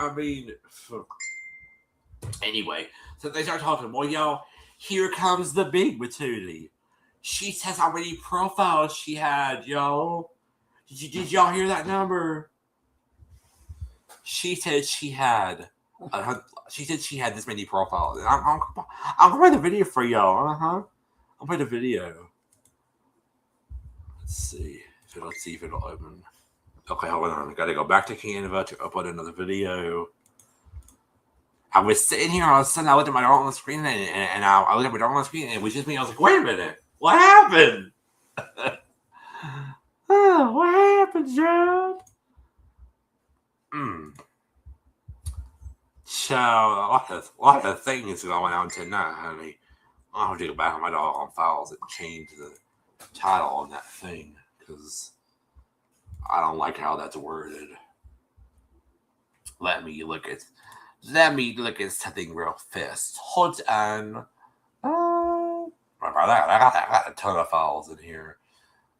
Speaker 2: they start talking. Well, y'all, here comes the big matootie. She says how many profiles she had, y'all. Did y'all hear that number? She said she had. She said she had this many profiles. And I'm gonna play the video for y'all. I'll play the video. Let's see if it'll open. Okay, hold on. I gotta go back to Canva to upload another video. I was sitting here, all of a sudden I looked at my daughter on the screen, and I looked at my daughter on the screen, and it was just me. I was like, wait a minute, what happened? Oh, what happened, John? So, a lot of things going on tonight, honey. I'll have to go back on my doggone files and change the title on that thing, because I don't like how that's worded. Let me look at something real fast. Hold on. I got a ton of files in here.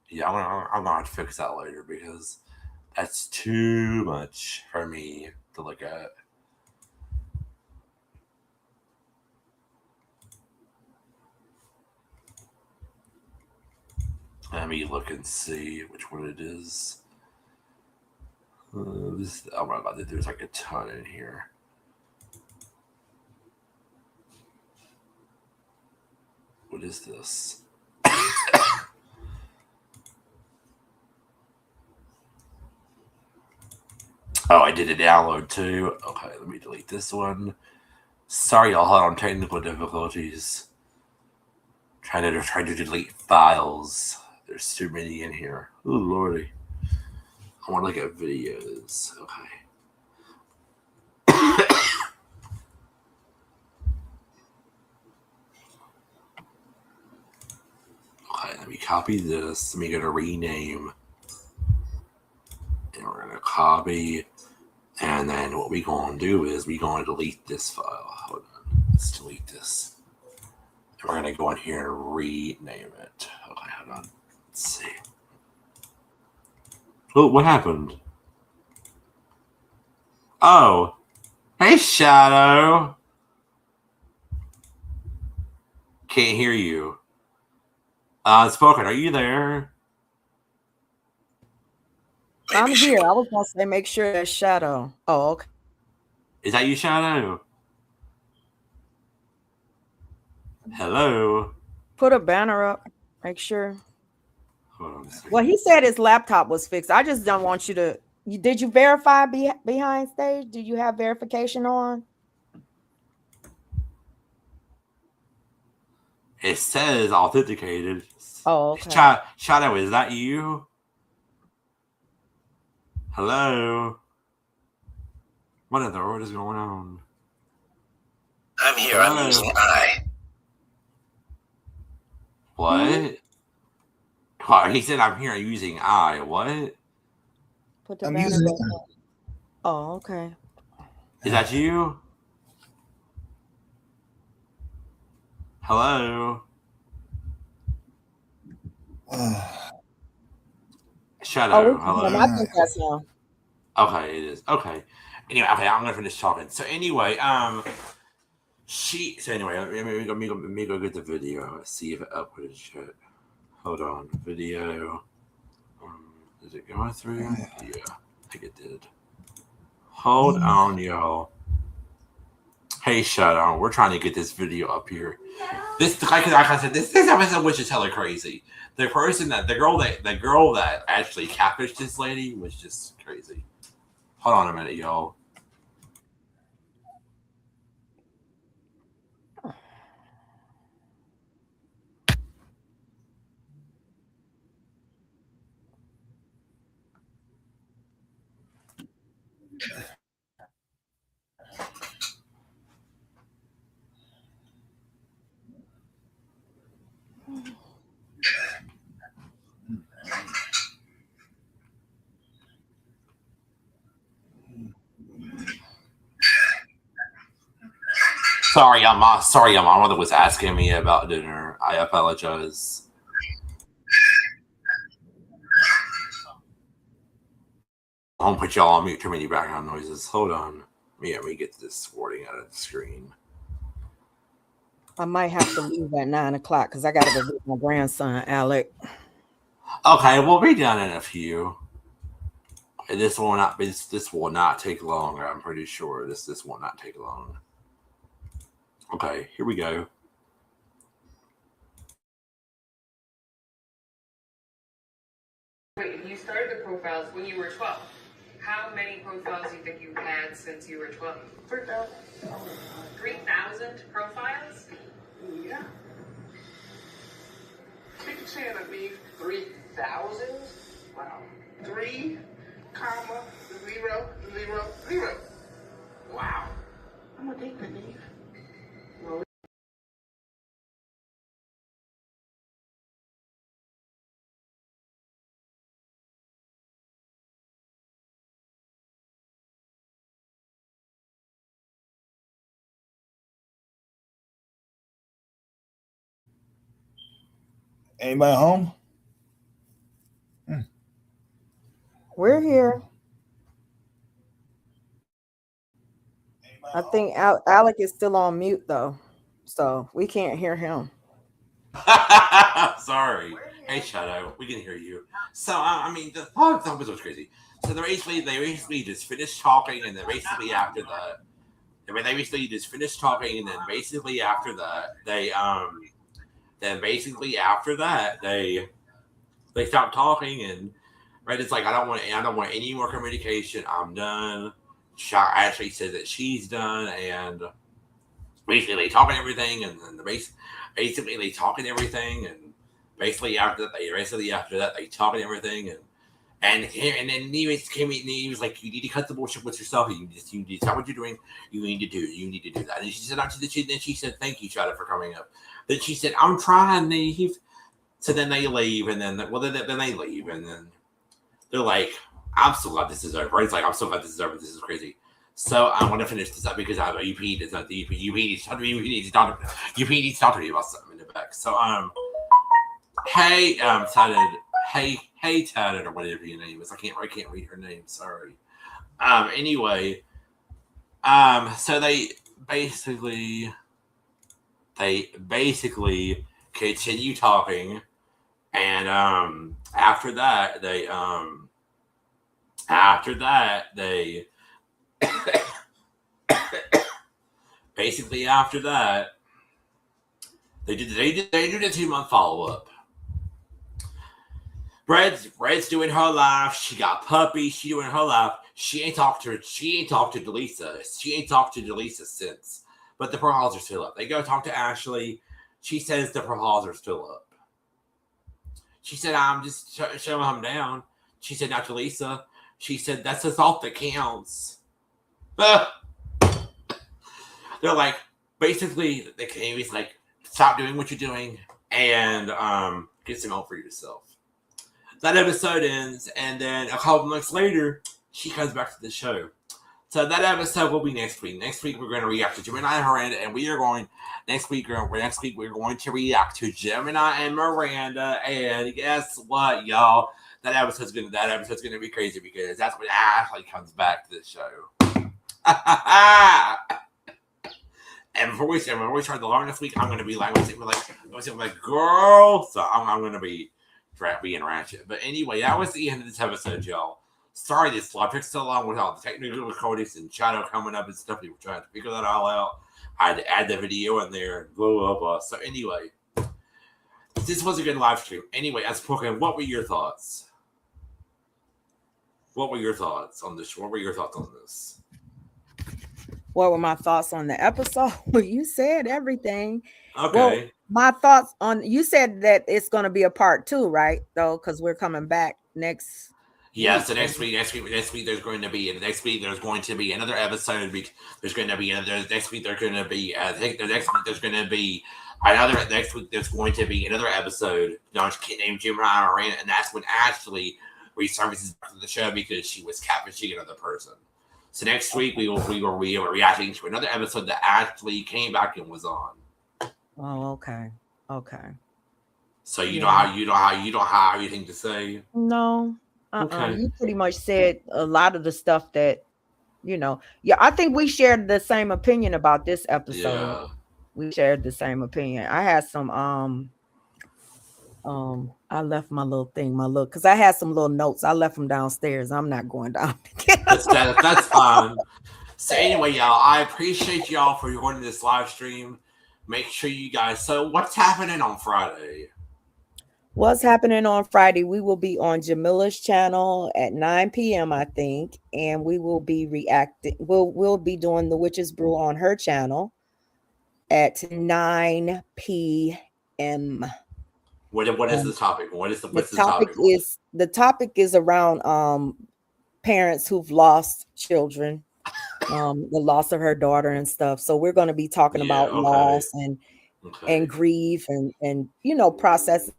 Speaker 2: Yeah, I'm gonna have to fix that later because that's too much for me to look at. Let me look and see which one it is. Oh my god, there's like a ton in here. What is this? Oh, I did a download too. Okay, let me delete this one. Sorry, y'all had on technical difficulties. Trying to delete files. There's too many in here. Oh lordy. I want to look at videos. Okay. Okay, let me copy this. Let me go to rename. And we're gonna copy. And then what we gonna do is we gonna delete this file. Hold on. Let's delete this. And we're gonna go in here and rename it. Okay, hold on. Let's see. Oh, what happened? Oh. Hey, Shadow. Can't hear you. Unspoken, are you there?
Speaker 10: I'm here. I was gonna say make sure that's Shadow. Oh, okay.
Speaker 2: Is that you, Shadow? Hello?
Speaker 10: Put a banner up. Make sure.
Speaker 2: Hold on a second.
Speaker 10: Well, he said his laptop was fixed. I just don't want you to. Did you verify behind stage? Did you have verification on?
Speaker 2: It says authenticated.
Speaker 10: Oh, okay.
Speaker 2: Shadow, is that you? Hello? What in the world is going on?
Speaker 16: I'm here. I'm using I.
Speaker 2: What? Oh, he said I'm here using I. What?
Speaker 10: Put the
Speaker 16: I'm
Speaker 10: banner
Speaker 16: using
Speaker 10: up. Oh, okay.
Speaker 2: Is that you? Hello? Shadow, hello?
Speaker 10: I think that's him.
Speaker 2: Okay, it is. Okay. Anyway, okay, I'm gonna finish talking. So anyway, let me go get the video. See if it uploaded shit. Hold on, video. Did it go through? Yeah, I think it did. Hold on, y'all. Hey, Shadow, we're trying to get this video up here. This, like I said, this episode was just hella crazy. The girl that actually catfished this lady was just crazy. Hold on a minute, y'all. Sorry, your mother was asking me about dinner. I apologize. I won't put y'all on mute. Too many background noises. Hold on. Let me get this wording out of the screen.
Speaker 10: I might have to leave at 9 o'clock because I got to go visit my grandson, Alec.
Speaker 2: Okay, we'll be done in a few. This will not take long. I'm pretty sure this will not take long. Okay, here we go.
Speaker 15: Wait, you started the profiles when you were 12. How many profiles do you think you've had since you were 12? 3,000. 3,000 profiles?
Speaker 9: Yeah. Keep saying that, me. 3,000? Wow. 3, 0, 0, 0. Wow. I'm gonna take that, Dave.
Speaker 16: Anybody home?
Speaker 10: We're here. I think Alec is still on mute though, so we can't hear him.
Speaker 2: Sorry. Hey, Shadow, we can hear you. So, I mean, the episode was crazy. So they basically just finished talking, and then basically after that, they basically just finished talking, and then basically after that, then basically after that, they stopped talking, and Reddit's like, I don't want any more communication. I'm done. Ashley says that she's done, and basically they talking everything, and then basically they talking everything, and basically after that they talking everything, and then he was like, you need to cut the bullshit with yourself. You need to stop what you're doing. You need to do that. And she said, then she said, thank you, Shadow, for coming up. Then she said, I'm trying to leave. So then they leave, and then they leave, and then they're like, I'm so glad this is over. It's like, I'm so glad this is over. This is crazy. So I want to finish this up because I have a UP. It's not the UP. UP needs to talk to me about something in the back. So hey, Tatted, or whatever your name is. I can't read her name. Sorry. Anyway, so they basically continue talking, and after that they basically after that they do the 2-month follow-up. Red's doing her life. She got puppies. She doing her life. She ain't talked to Jalissa. She ain't talked to Jalissa since. But the Prahals are still up. They go talk to Ashley. She says the Prahals are still up. She said, I'm just showing them down. She said, not Jalissa. She said, that's the thought that counts. They're like, basically, the Canadians like, stop doing what you're doing and get some help for yourself. That episode ends, and then a couple months later, she comes back to the show. So that episode will be next week. Next week we're going to react to Gemini and Miranda, and we're going to react to Gemini and Miranda. And guess what, y'all? That episode's gonna be crazy because that's when Ashley comes back to the show. And before we start the long next week, I'm gonna be like, girl. So I'm gonna be being ratchet. But anyway, that was the end of this episode, y'all. Sorry this live took so long with all the technical recordings and Shadow coming up and stuff. We were trying to figure that all out. I had to add the video in there and blah, blah, blah. So anyway, this was a good live stream. Anyway, Unspoken, what were your thoughts? What were your thoughts on this? What
Speaker 10: were my thoughts on the episode? Well, you said everything.
Speaker 2: Okay.
Speaker 10: Well, my thoughts on, you said that it's going to be a part 2, right? Though, because we're coming back next.
Speaker 2: Yeah, so next week there's going to be another episode. There's going to be another episode. Named Gemini and Miranda, and that's when Ashley resurfaces back to the show because she was catfishing another person. So next week we will be reacting to another episode that Ashley came back and was on.
Speaker 10: Oh, okay.
Speaker 2: So you don't have anything to say?
Speaker 10: No.
Speaker 2: Okay.
Speaker 10: You pretty much said a lot of the stuff that, I think we shared the same opinion about this episode.
Speaker 2: Yeah.
Speaker 10: We shared the same opinion. I had some, I left because I had some little notes. I left them downstairs. I'm not going down.
Speaker 2: That's fine. So anyway, y'all, I appreciate y'all for joining this live stream. Make sure you guys, so what's happening on Friday?
Speaker 10: What's happening on Friday? We will be on Jamila's channel at 9 p.m. I think, and we will be reacting. We'll be doing the Witch's Brew on her channel at 9 p.m.
Speaker 2: What is the topic? What's the
Speaker 10: topic? The topic is around parents who've lost children, the loss of her daughter and stuff. So we're going to be talking about loss and grief and process.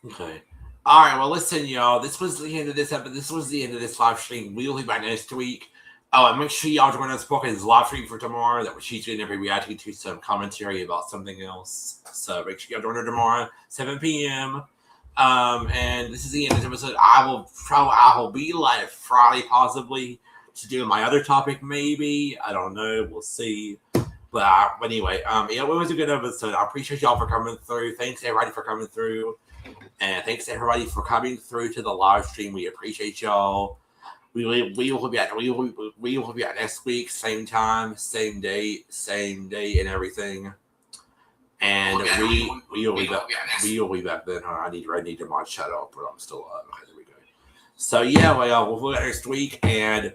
Speaker 2: Okay. All right. Well, listen, y'all. This was the end of this episode. This was the end of this live stream. We'll be back next week. Oh, and make sure y'all join Unspoken's live stream for tomorrow. That she's going to be reacting to some commentary about something else. So make sure y'all join her tomorrow, 7 p.m. And this is the end of this episode. I will be live Friday possibly to do my other topic. Maybe, I don't know. We'll see. But anyway, it was a good episode. I appreciate y'all for coming through. Thanks everybody for coming through, and thanks everybody for coming through to the live stream. We appreciate y'all. We will be at next week, same time, same date, and everything. And We'll be back then. Huh? I need to mod chat up, but I'm still up. Okay, there we go. So yeah, well, we'll look next week, and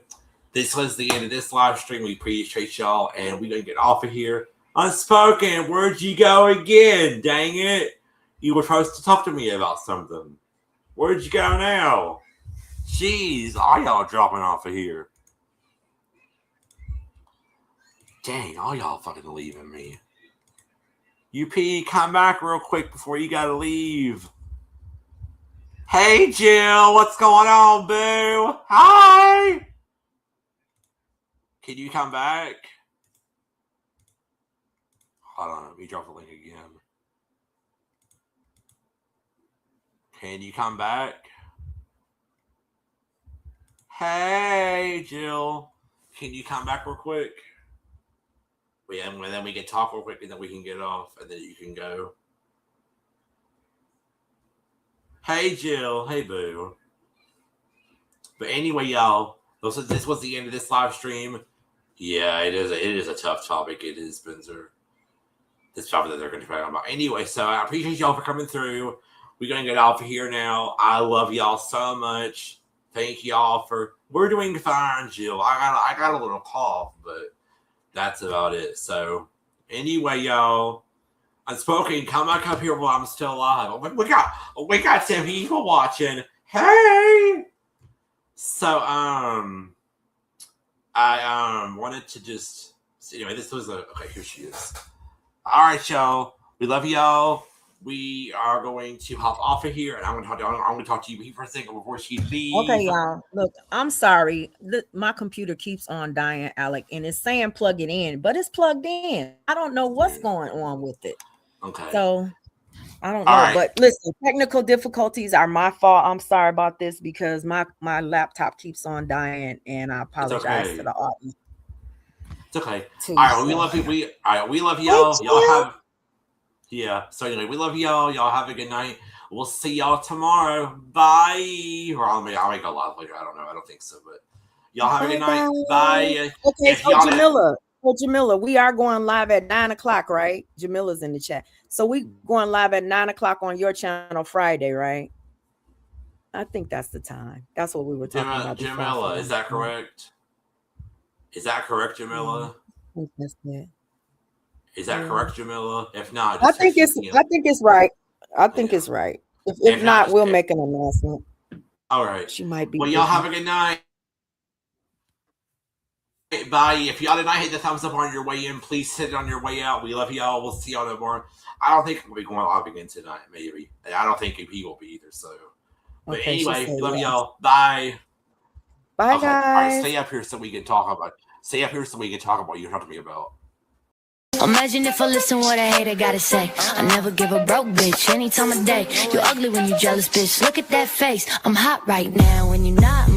Speaker 2: this was the end of this live stream. We appreciate y'all, and we're gonna get off of here. Unspoken, where'd you go again? Dang it! You were supposed to talk to me about something. Where'd you go now? Jeez, all y'all dropping off of here. Dang, all y'all fucking leaving me. UP, come back real quick before you gotta leave. Hey, Jill, what's going on, boo? Hi! Can you come back? Hold on, let me drop the link again. Can you come back? Hey, Jill. Can you come back real quick? And then we can talk real quick, and then we can get off, and then you can go. Hey, Jill. Hey, boo. But anyway, y'all, this was the end of this live stream. Yeah, it is a tough topic. It is, Spencer. This topic that they're going to talk about. Anyway, so I appreciate y'all for coming through. We're going to get off of here now. I love y'all so much. Thank y'all for... We're doing fine, Jill. I got a little cough, but that's about it. So, anyway, y'all, Unspoken, come back up here while I'm still alive. We got some people watching. Hey! So, I wanted to just... Anyway, this was okay, here she is. All right, y'all. We love y'all. We are going to hop off of here, and I'm going to talk to you for a second before she leaves.
Speaker 10: Okay, y'all. Look, I'm sorry. My computer keeps on dying, Alec, and it's saying plug it in, but it's plugged in. I don't know what's going on with it.
Speaker 2: Okay.
Speaker 10: So I don't know. Right. But listen, technical difficulties are my fault. I'm sorry about this because my laptop keeps on dying, and I apologize to the audience.
Speaker 2: It's okay. All right, well, we love you. We love y'all. Y'all have. Yeah. So anyway, we love y'all. Y'all have a good night. We'll see y'all tomorrow. Bye. Or I'll make a live later. I don't know. I don't think so, but y'all have a good night. Bye.
Speaker 10: Okay. So Jamila, we are going live at 9:00, right? Jamila's in the chat. So we going live at 9:00 on your channel Friday, right? I think that's the time. That's what we were talking about.
Speaker 2: Jamila, is that correct? Is that correct, Jamila?
Speaker 10: I think that's it.
Speaker 2: Is that correct, Jamila? If not,
Speaker 10: I think it's right. I think it's right. If not, we'll make an announcement.
Speaker 2: All right.
Speaker 10: She might be.
Speaker 2: Well, y'all have a good night. Bye. If y'all did not hit the thumbs up on your way in, please hit it on your way out. We love y'all. We'll see y'all tomorrow. I don't think we'll be going live again tonight, maybe. I don't think AP will be either. So, but anyway, love y'all. Bye.
Speaker 10: Bye, guys. All right,
Speaker 2: stay up here so we can talk about. Stay up here so we can talk about what you're talking to me about.
Speaker 1: Imagine if I listen what a hater gotta say. I never give a broke bitch any time of day. You ugly when you jealous, bitch. Look at that face. I'm hot right now when you're not.